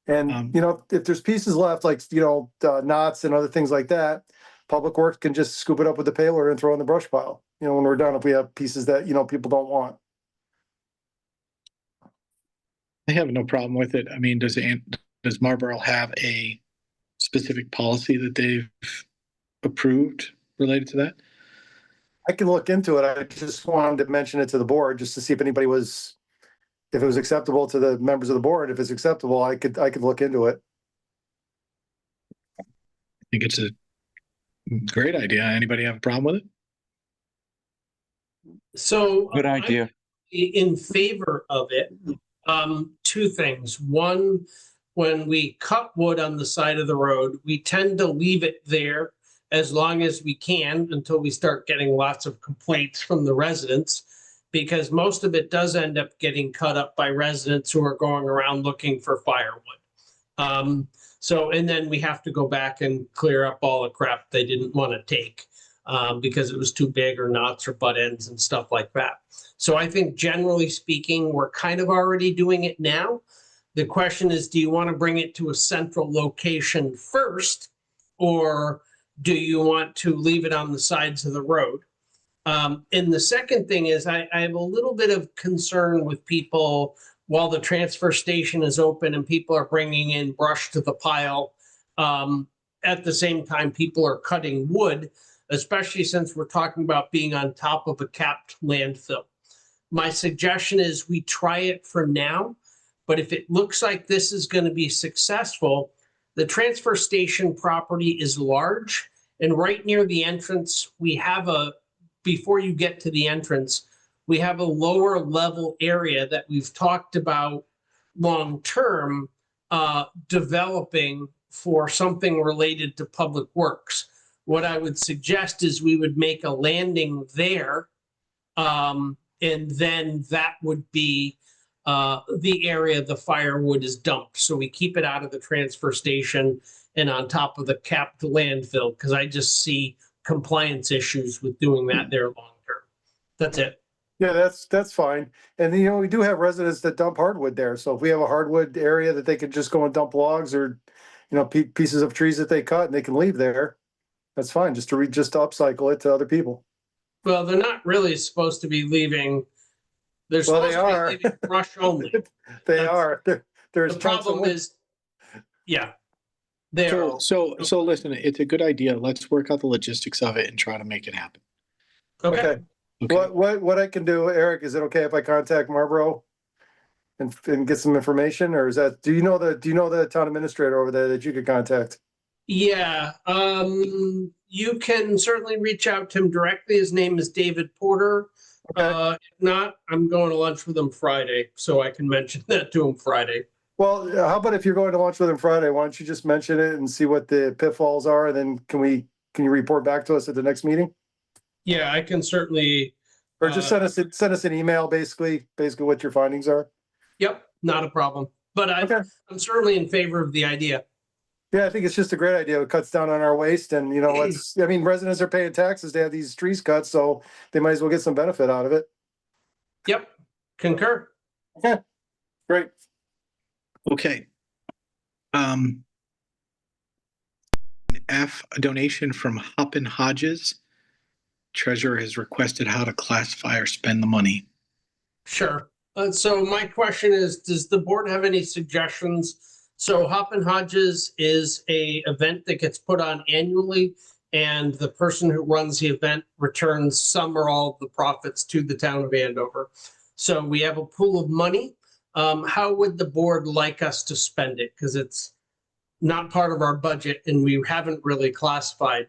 And, if there's pieces left, like, knots and other things like that, Public Works can just scoop it up with the paler and throw in the brush pile, when we're done, if we have pieces that, people don't want. I have no problem with it. I mean, does Marlboro have a specific policy that they've approved related to that? I can look into it. I just wanted to mention it to the board just to see if if it was acceptable to the members of the board. If it's acceptable, I could look into it. I think it's a great idea. Anybody have a problem with it? So Good idea. I'm in favor of it. Two things. One, when we cut wood on the side of the road, we tend to leave it there as long as we can until we start getting lots of complaints from the residents, because most of it does end up getting cut up by residents who are going around looking for firewood. And then we have to go back and clear up all the crap they didn't want to take because it was too big, or knots or butt ends and stuff like that. So I think generally speaking, we're kind of already doing it now. The question is, do you want to bring it to a central location first, or do you want to leave it on the sides of the road? And the second thing is, I have a little bit of concern with people while the transfer station is open and people are bringing in brush to the pile. At the same time, people are cutting wood, especially since we're talking about being on top of a capped landfill. My suggestion is we try it for now, but if it looks like this is going to be successful, the transfer station property is large, and right near the entrance, before you get to the entrance, we have a lower level area that we've talked about long-term developing for something related to Public Works. What I would suggest is we would make a landing there, and then that would be the area the firewood is dumped. So we keep it out of the transfer station and on top of the capped landfill, because I just see compliance issues with doing that there long-term. That's it. Yeah, that's fine. And we do have residents that dump hardwood there. So if we have a hardwood area that they could just go and dump logs or, pieces of trees that they cut and they can leave there, that's fine. Just to upcycle it to other people. Well, they're not really supposed to be leaving. They're supposed to be leaving brush only. They are. There's the problem is, yeah. So listen, it's a good idea. Let's work out the logistics of it and try to make it happen. Okay. What I can do, Eric, is it okay if I contact Marlboro and get some information, or is that, do you know the town administrator over there that you could contact? Yeah, you can certainly reach out to him directly. His name is David Porter. Okay. If not, I'm going to lunch with him Friday, so I can mention that to him Friday. Well, how about if you're going to lunch with him Friday, why don't you just mention it and see what the pitfalls are, and then can you report back to us at the next meeting? Yeah, I can certainly. Or just send us an email, basically what your findings are. Yep, not a problem. But I'm certainly in favor of the idea. Yeah, I think it's just a great idea. It cuts down on our waste, and residents are paying taxes to have these trees cut, so they might as well get some benefit out of it. Yep, concur. Okay, great. Okay. F, a donation from Hoppin Hodges. Treasurer has requested how to classify or spend the money. Sure. So my question is, does the board have any suggestions? So Hoppin Hodges is a event that gets put on annually, and the person who runs the event returns some or all of the profits to the town of Andover. So we have a pool of money. How would the board like us to spend it? Because it's not part of our budget and we haven't really classified.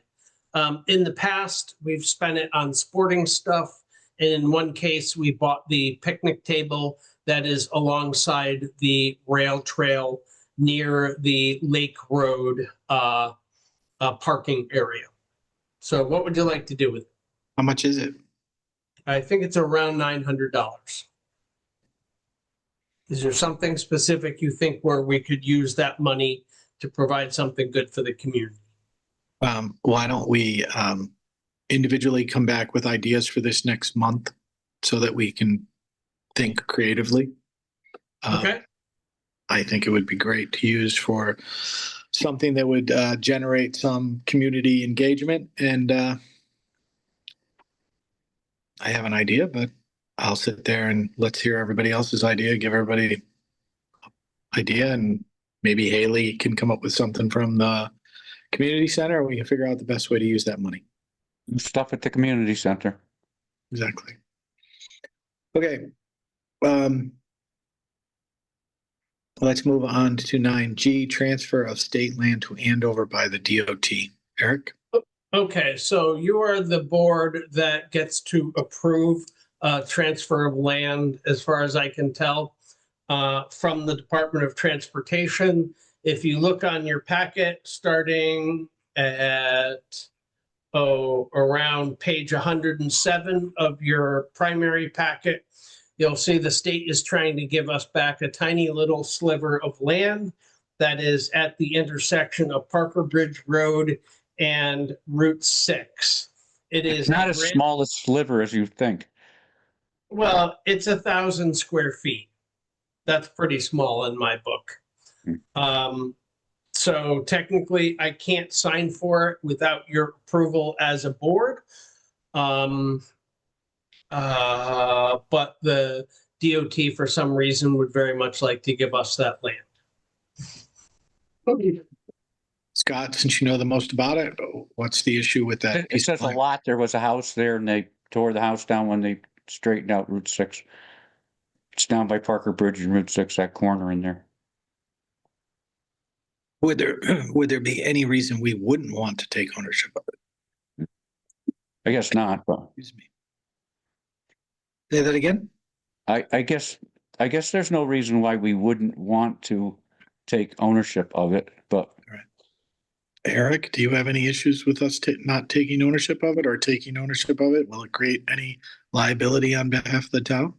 In the past, we've spent it on sporting stuff. And in one case, we bought the picnic table that is alongside the rail trail near the Lake Road parking area. So what would you like to do with it? How much is it? I think it's around $900. Is there something specific you think where we could use that money to provide something good for the community? Why don't we individually come back with ideas for this next month so that we can think creatively? Okay, I think it would be great to use for something that would generate some community engagement. And I have an idea, but I'll sit there and let's hear everybody else's idea, give everybody idea, and maybe Haley can come up with something from the community center, and we can figure out the best way to use that money. Stuff at the community center. Exactly. Okay. Let's move on to 9G, transfer of state land to Andover by the DOT. Eric? okay, so you are the board that gets to approve transfer of land, as far as I can tell, from the Department of Transportation. If you look on your packet, starting at around page 107 of your primary packet, you'll see the state is trying to give us back a tiny little sliver of land that is at the intersection of Parker Bridge Road and Route 6. It is It's not as small a sliver as you think. well, it's 1,000 square feet. That's pretty small in my book. So technically, I can't sign for it without your approval as a board. But the DOT, for some reason, would very much like to give us that land. Scott, since you know the most about it, what's the issue with that? It says a lot. There was a house there and they tore the house down when they straightened out Route 6. It's down by Parker Bridge and Route 6, that corner in there. Would there be any reason we wouldn't want to take ownership of it? I guess not, but Excuse me. Say that again? I guess there's no reason why we wouldn't want to take ownership of it, but Eric, do you have any issues with us not taking ownership of it or taking ownership of it? Will it create any liability on behalf of the town?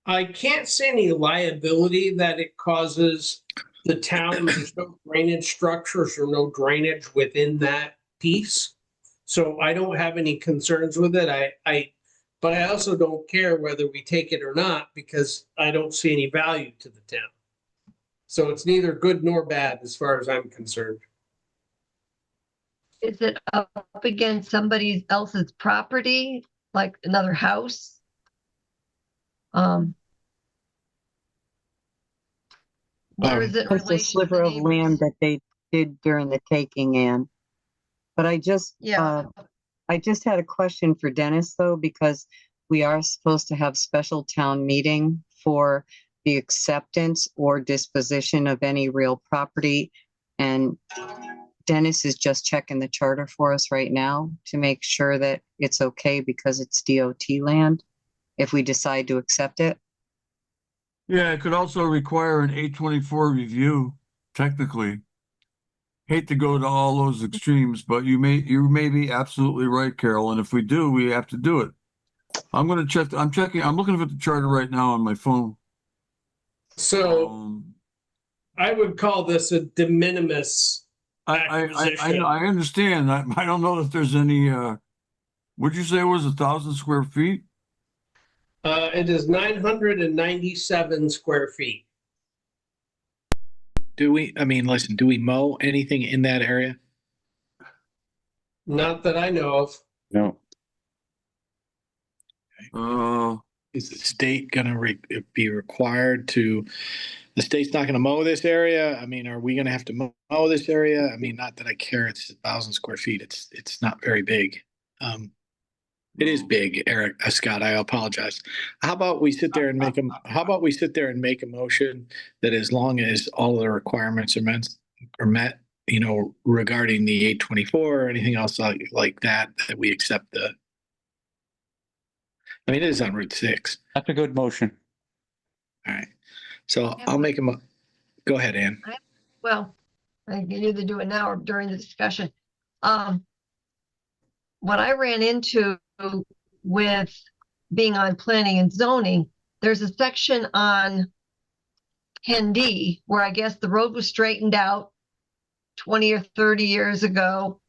I can't see any liability that it causes the town. There's no drainage structures or no drainage within that piece. So I don't have any concerns with it. But I also don't care whether we take it or not because I don't see any value to the town. So it's neither good nor bad as far as I'm concerned. Is it up against somebody else's property, like another house? Where is it in It's a relation to sliver the of neighbors? land that they did during the taking, Ann. But I just had a question for Dennis though, because we are supposed to have special town meeting for the acceptance or disposition of any real property. And Dennis is just checking the charter for us right now to make sure that it's okay because it's DOT land if we decide to accept it. Yeah, it could also require an 824 review, technically. Hate to go to all those extremes, but you may be absolutely right, Carol. And if we do, we have to do it. I'm looking at the charter right now on my phone. So I would call this a de minimis acquisition. I understand. I don't know if there's any, would you say it was 1,000 square feet? It is 997 square feet. Do we mow anything in that area? Not that I know of. no. Is the state going to be required to, the state's not going to mow this area? I mean, are we going to have to mow this area? I mean, not that I care. It's 1,000 square feet. It's not very big. It is big, Eric, Scott, I apologize. How about we sit there and make a motion that as long as all of the requirements are met, regarding the 824 or anything else like that we accept it is on Route 6. That's a good motion. All right. So I'll make go ahead, Ann. Well, I can either do it now or during the discussion. what I ran into with being on planning and zoning, there's a section on 10D where I guess the road was straightened out 20 or 30 years ago,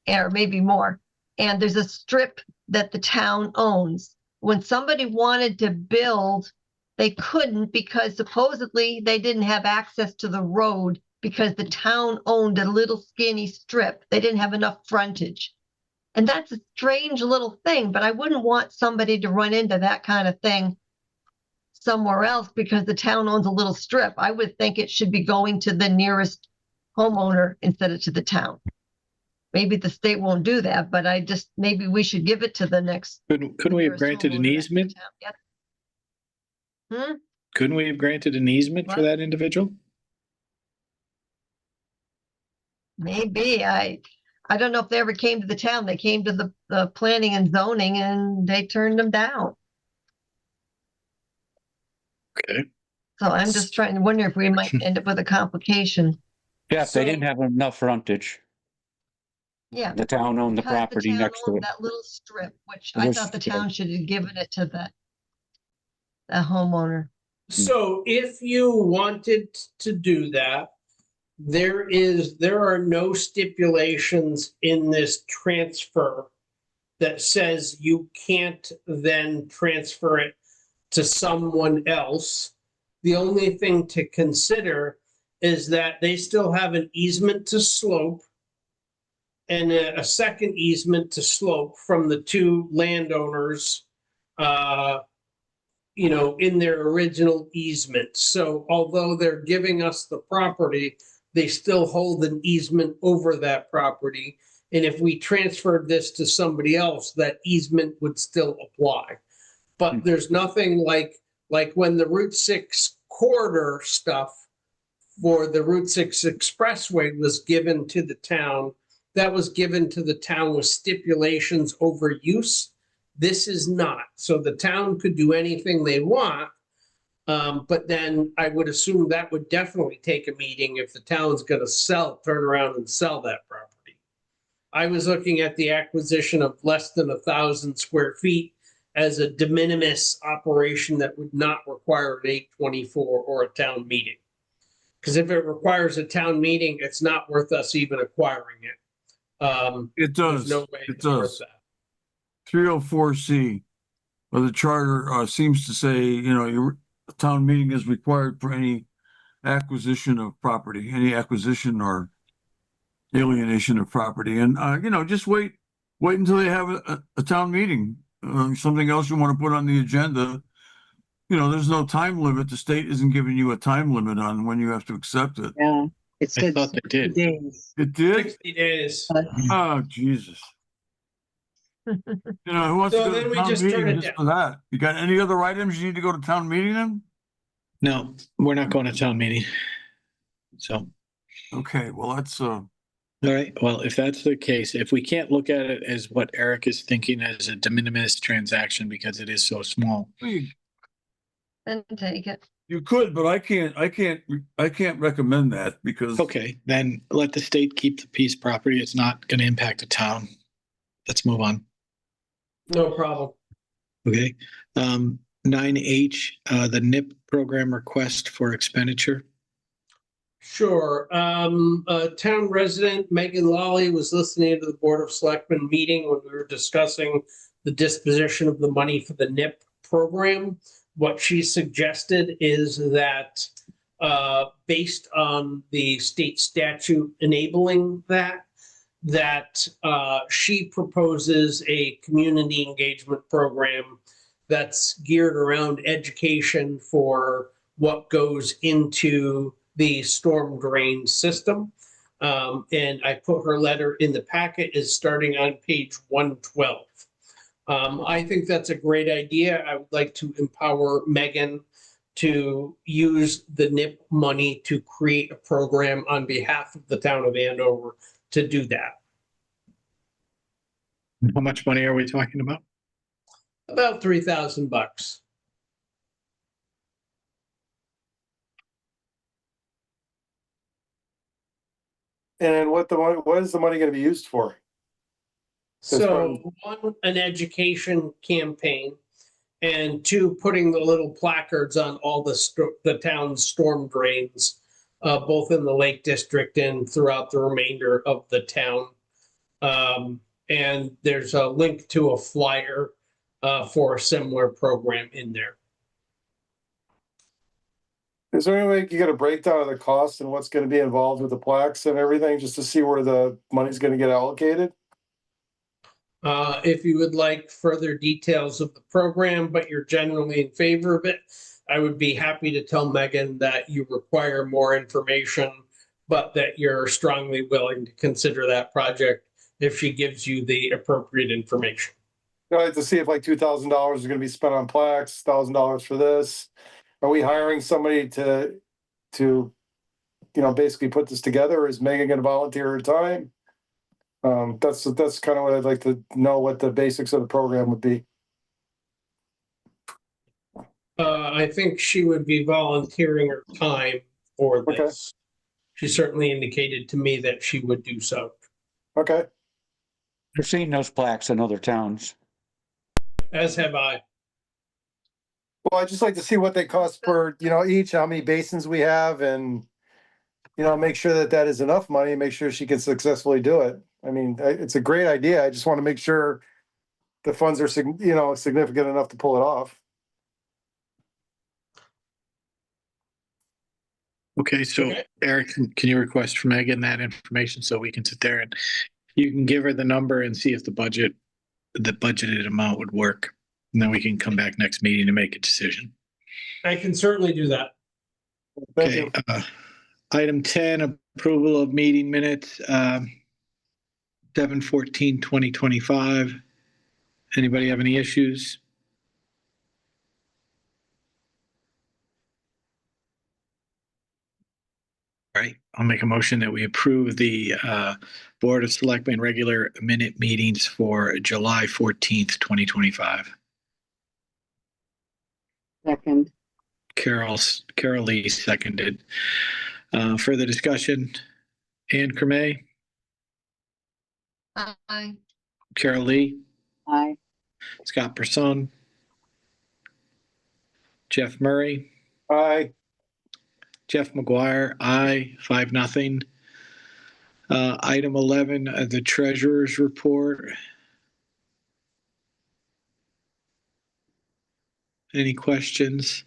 or maybe more. And there's a strip that the town owns. When somebody wanted to build, they couldn't because supposedly they didn't have access to the road because the town owned a little skinny strip. They didn't have enough frontage. And that's a strange little thing, but I wouldn't want somebody to run into that kind of thing somewhere else because the town owns a little strip. I would think it should be going to the nearest homeowner instead of to the town. Maybe the state won't do that, but maybe we should give it to the next. Couldn't we have nearest granted an homeowner next to easement? town. Yep. Couldn't we have granted an easement for What? that individual? Maybe. I don't know if they ever came to the town. They came to the planning and zoning and they turned them down. Okay. So I'm just trying to wonder if we might end up with a complication. Yeah, if they didn't have enough frontage, Yeah. the town owned the Because property town next to owned it. that little strip, which It I was thought the strip. town should have given it to the homeowner. So if you wanted to do that, there are no stipulations in this transfer that says you can't then transfer it to someone else. The only thing to consider is that they still have an easement to slope and a second easement to slope from the two landowners, in their original easement. So although they're giving us the property, they still hold an easement over that property. And if we transferred this to somebody else, that easement would still apply. But there's nothing like when the Route 6 corridor stuff for the Route 6 expressway was given to the town, that was given to the town with stipulations over use. This is not. So the town could do anything they want. But then I would assume that would definitely take a meeting if the town's going to turn around and sell that property. I was looking at the acquisition of less than 1,000 square feet as a de minimis operation that would not require an 824 or a town meeting. Because if it requires a town meeting, it's not worth us even acquiring it. It does. There's no way It it's worth does. that. 304C of the charter seems to say, your town meeting is required for any acquisition of property, any acquisition or alienation of property. And, just wait until they have a town meeting. Something else you want to put on the agenda. There's no time limit. The state isn't giving you a time limit on when you have to accept it. Yeah, it's I good. thought they did. Days. It did? 60 days. Oh, Jesus. Who wants So to go then to we town just turn meeting it just down. for that? You got any other items you need to go to town meeting then? No, we're not going to town meeting. So, Okay, well, that's, all right. Well, if that's the case, if we can't look at it as what Eric is thinking as a de minimis transaction because it is so small. Then take it. you could, but I can't recommend that because. Okay, then let the state keep the piece property. It's not going to impact the town. Let's move on. No problem. Okay. 9H, the NIP program request for expenditure. Sure. A town resident, Megan Lawley, was listening to the Board of Selectmen meeting when we were discussing the disposition of the money for the NIP program. What she suggested is that based on the state statute enabling that she proposes a community engagement program that's geared around education for what goes into the storm drain system. And I put her letter in the packet, is starting on page 112. I think that's a great idea. I would like to empower Megan to use the NIP money to create a program on behalf of the town of Andover to do that. How much money are we talking about? About $3,000. And what is the money going to be used for? So one, an education campaign, and two, putting the little placards on all the town's storm drains, both in the Lake District and throughout the remainder of the town. And there's a link to a flyer for a similar program in there. Is there any way you can get a breakdown of the cost and what's gonna be involved with the plaques and everything, just to see where the money's gonna get allocated? If you would like further details of the program, but you're generally in favor of it, I would be happy to tell Megan that you require more information, but that you're strongly willing to consider that project if she gives you the appropriate information. I'd like to see if like $2,000 is gonna be spent on plaques, $1,000 for this. Are we hiring somebody to, basically put this together, or is Megan gonna volunteer her time? That's kind of what I'd like to know, what the basics of the program would be. I think she would be volunteering her time for this. She certainly indicated to me that she would do so. Okay, I've seen those plaques in other towns. As have I. well, I'd just like to see what they cost per, each, how many basins we have, and, make sure that that is enough money, and make sure she can successfully do it. I mean, it's a great idea. I just want to make sure the funds are, significant enough to pull it off. Okay, so Okay. Eric, can you request from Megan that information so we can sit there and you can give her the number and see if the budgeted amount would work. And then we can come back next meeting and make a decision. I can certainly do that. Thank Okay, you. item 10, approval of meeting minutes, 7/14/2025. Anybody have any issues? All right, I'll make a motion that we approve the Board of Selectmen regular minute meetings for July 14th, 2025. Second. Carol Lee seconded. Further discussion? Ann Cremay, Aye. Carol Lee, Aye. Scott Person, Jeff Murray, Aye. Jeff McGuire, aye, 5-0. Item 11, the treasurer's report. Any questions?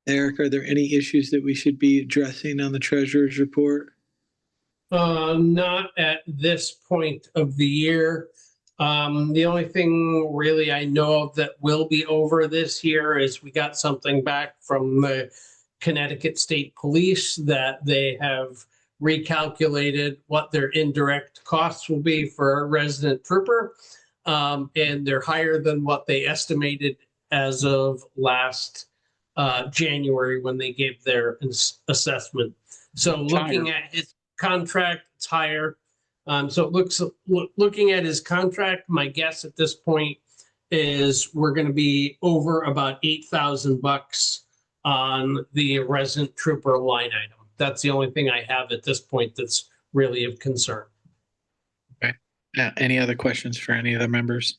Eric, are there any issues that we should be addressing on the treasurer's report? Not at this point of the year. The only thing really I know of that will be over this year is we got something back from the Connecticut State Police that they have recalculated what their indirect costs will be for a resident trooper. And they're higher than what they estimated as of last January when they gave their assessment. So looking at his contract, it's higher. So it looks, looking at his contract, my guess at this point is we're going to be over about $8,000 on the resident trooper line item. That's the only thing I have at this point that's really of concern. Okay. Any other questions for any of the members?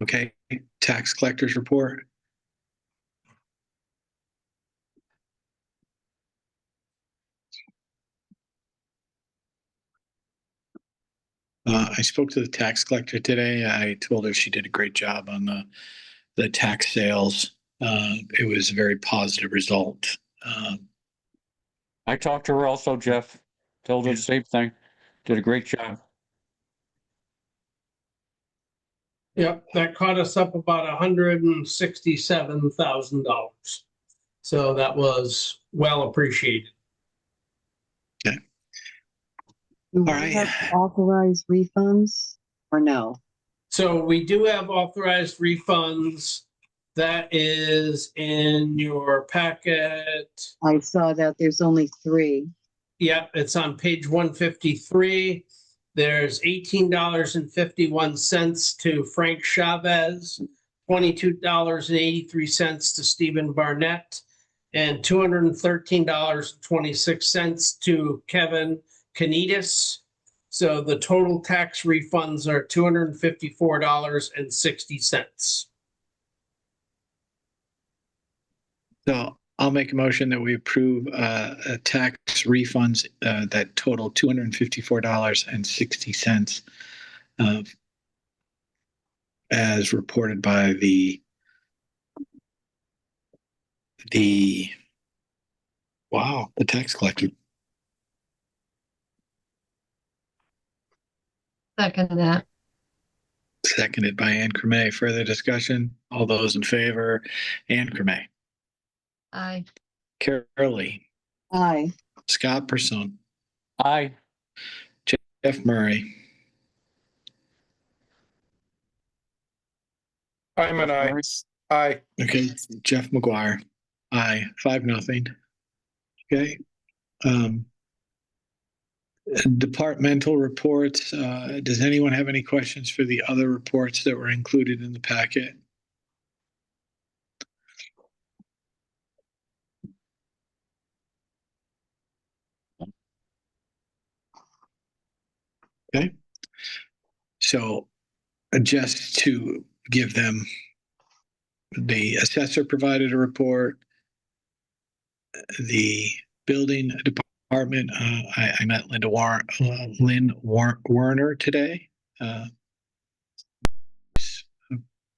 Okay. Tax collector's report. I spoke to the tax collector today. I told her she did a great job on the tax sales. It was a very positive result. I talked to her also, Jeff. Told her the same thing. Did a great job. Yep, that caught us up about $167,000. So that was well appreciated. Do All we right. have authorized refunds or no? So we do have authorized refunds. That is in your packet. I saw that there's only 3. Yep, it's on page 153. There's $18.51 to Frank Chavez $22.83 to Stephen Barnett, and $213.26 to Kevin Kanitas. So the total tax refunds are $254.60. So I'll make a motion that we approve tax refunds that total $254.60 as reported by the tax collector. Second that. Seconded by Ann Cremay. Further discussion? All those in favor? Ann Cremay, Aye. Carolee, Aye. Scott Person, Aye. Jeff Murray, I'm an aye. Murray? Aye. okay, Jeff McGuire. Aye, 5-0. Okay. Departmental reports. Does anyone have any questions for the other reports that were included in the packet? Okay. So just to give them, the assessor provided a report. The building department, I met Lynn Werner today.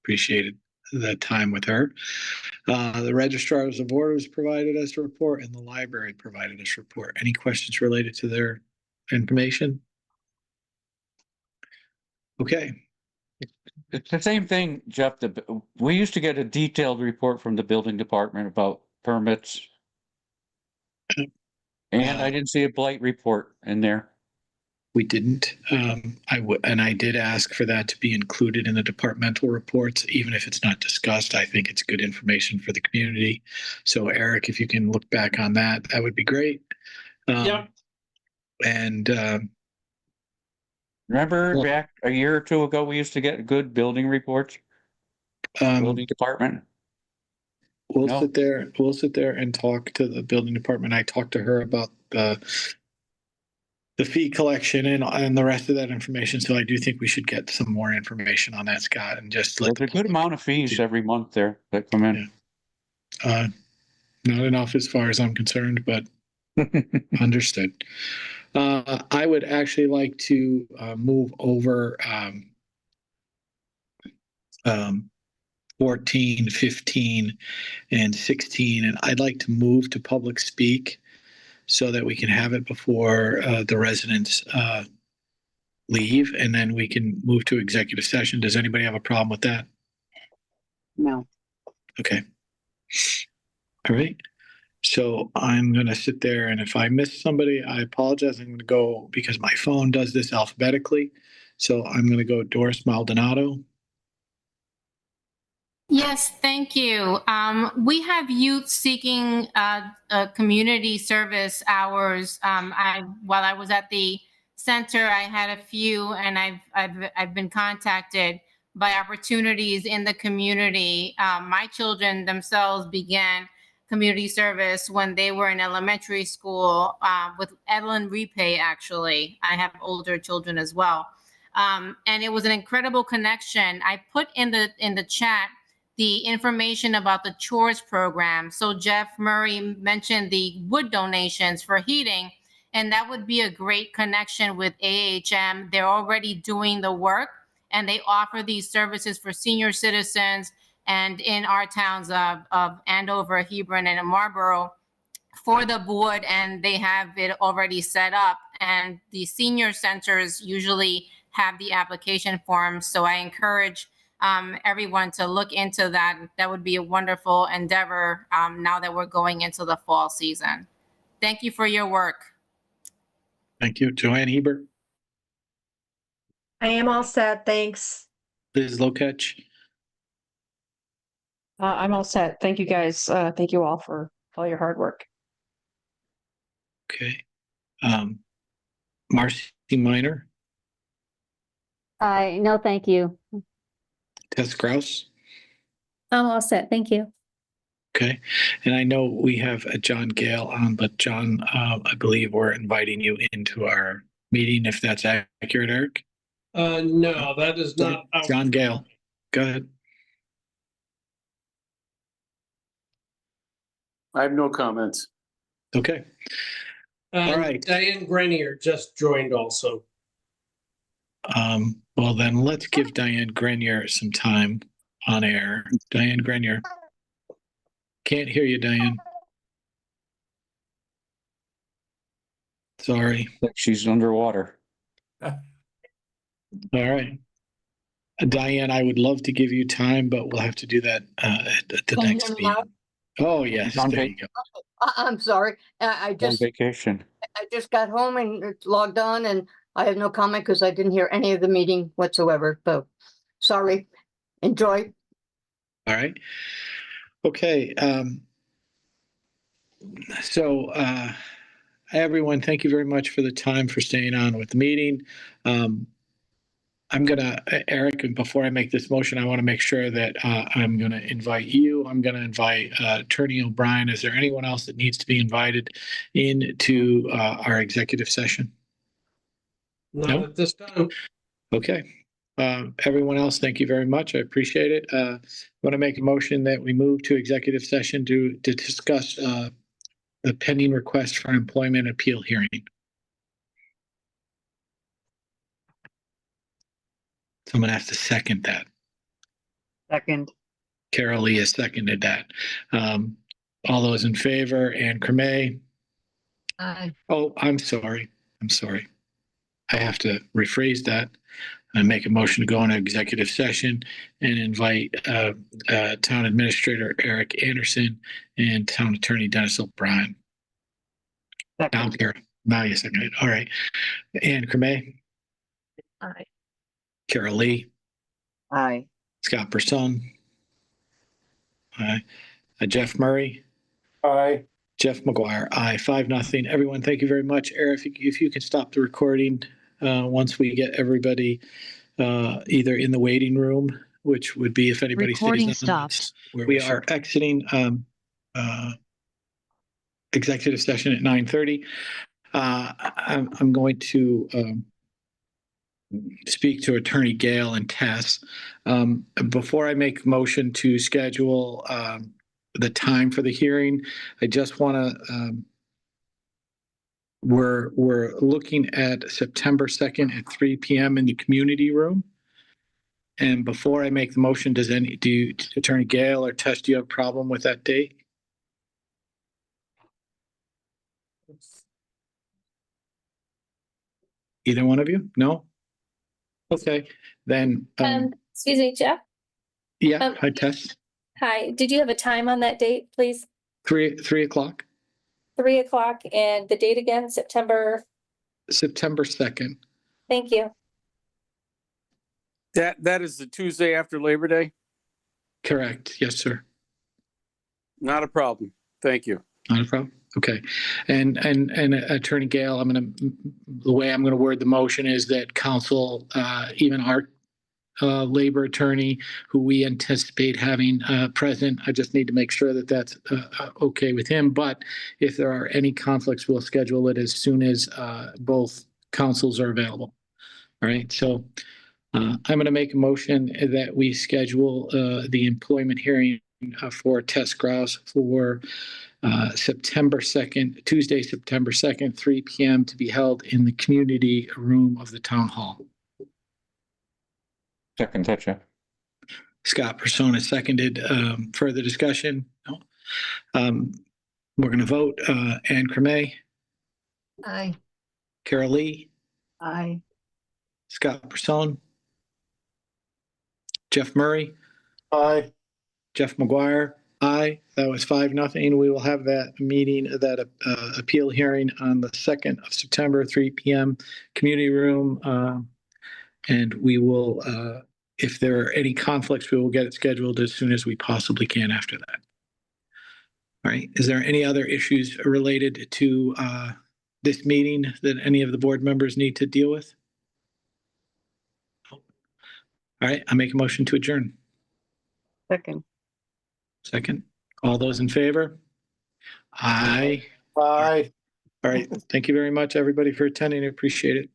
Appreciated the time with her. The registrars of orders provided us a report, and the library provided us a report. Any questions related to their information? Okay. It's the same thing, Jeff. We used to get a detailed report from the building department about permits. And I didn't see a blight report in there. We didn't. I did ask for that to be included in the departmental reports, even if it's not discussed. I think it's good information for the community. So Eric, if you can look back on that, that would be great. Yep. And Remember back a year or two ago, we used to get good building reports? Building department? We'll No? sit there and talk to the building department. I talked to her about the fee collection and the rest of that information. So I do think we should get some more information on that, Scott, and just let There's a good amount of fees every month there that come in. not enough as far as I'm concerned, but understood. I would actually like to move over 14, 15, and 16, and I'd like to move to public speak so that we can have it before the residents leave, and then we can move to executive session. Does anybody have a problem with that? No. Okay. All right. So I'm going to sit there, and if I miss somebody, I apologize. I'm going to go, because my phone does this alphabetically. So I'm going to go Doris Maldonado. Yes, thank you. We have youth seeking community service hours. While I was at the center, I had a few, and I've been contacted by opportunities in the community. My children themselves began community service when they were in elementary school with Evelyn Repay. Actually, I have older children as well, and it was an incredible connection. I put in the chat the information about the chores program. So Jeff Murray mentioned the wood donations for heating, and that would be a great connection with AHM. They're already doing the work, and they offer these services for senior citizens and in our towns of Andover, Hebron, and Marlboro for the board, and they have it already set up. And the senior centers usually have the application forms. So I encourage everyone to look into that. That would be a wonderful endeavor now that we're going into the fall season. Thank you for your work. Thank you. Joanne Hebert, I am all set. Thanks. Liz Lokech, I'm all set. Thank you, guys. Thank you all for all your hard work. okay. Marcy Minor, No, thank you. Tess Kraus, I'm all set. Thank you. Okay. And I know we have John Gale on, but John, I believe we're inviting you into our meeting, if that's accurate, Eric. No, that is not. John Gale, go ahead. I have no comments. Okay. All right. Diane Grenier just joined also. Well, then let's give Diane Grenier some time on air. Diane Grenier. Can't hear you, Diane. Sorry. Like she's underwater. All right. Diane, I would love to give you time, but we'll have to do that at the Can you next hear me now? meeting. Oh, yes. On There you go. I'm sorry. I On just vacation. got home and it's logged on and I have no comment because I didn't hear any of the meeting whatsoever. So sorry. Enjoy. All right. Okay. So, everyone, thank you very much for the time for staying on with the meeting. I'm gonna, Eric, and before I make this motion, I want to make sure that I'm gonna invite you. I'm gonna invite Attorney O'Brien. Is there anyone else that needs to be invited into our executive session? Not No? at this time. Okay. Everyone else, thank you very much. I appreciate it. I want to make a motion that we move to executive session to discuss the pending request for an employment appeal hearing. Someone has to second that. Second. Carol Lee has seconded that. All those in favor, Anne Creme. Aye. Oh, I'm sorry. I have to rephrase that. I make a motion to go into executive session and invite Town Administrator Eric Anderson and Town Attorney Dennis O'Brien. Now, Carol. Now you second it. All right. Anne Creme. Aye. Carol Lee. Aye. Scott Person. Aye. Jeff Murray. Aye. Jeff McGuire. Aye. 5-0. Everyone, thank you very much. Eric, if you can stop the recording once we get everybody either in the waiting room, which would be if anybody Recording stays on. stopped. We are exiting executive session at 9:30. I'm going to speak to Attorney Gale and Tess. Before I make a motion to schedule the time for the hearing, I just want to, we're looking at September 2nd at 3 p.m. in the community room. And before I make the motion, do Attorney Gale or Tess, do you have a problem with that date? Either one of you? No? Okay, then. Excuse me, Jeff. Yeah, hi, Tess. Hi. Did you have a time on that date, please? 3 o'clock. 3 o'clock and the date again, September. September 2nd. Thank you. That is the Tuesday after Labor Day? Correct. Yes, sir. Not a problem. Thank you. Not a problem. Okay. And Attorney Gale, the way I'm going to word the motion is that council, even our labor attorney who we anticipate having present, I just need to make sure that that's okay with him. But if there are any conflicts, we'll schedule it as soon as both councils are available. All right. So I'm going to make a motion that we schedule the employment hearing for Tess Grouse for September 2nd, Tuesday, September 2nd, 3 p.m. to be held in the community room of the town hall. Second, Jeff. Scott Persona seconded. Further discussion? No. We're going to vote. Anne Creme. Aye. Carol Lee. Aye. Scott Persona. Jeff Murray. Aye. Jeff McGuire. Aye. That was 5-0. We will have that meeting, that appeal hearing on the 2nd of September, 3 p.m. community room. And we will, if there are any conflicts, we will get it scheduled as soon as we possibly can after that. All right. Is there any other issues related to this meeting that any of the board members need to deal with? All right. I make a motion to adjourn. Second. Second. All those in favor? Aye. Aye. All right. Thank you very much, everybody, for attending. I appreciate it.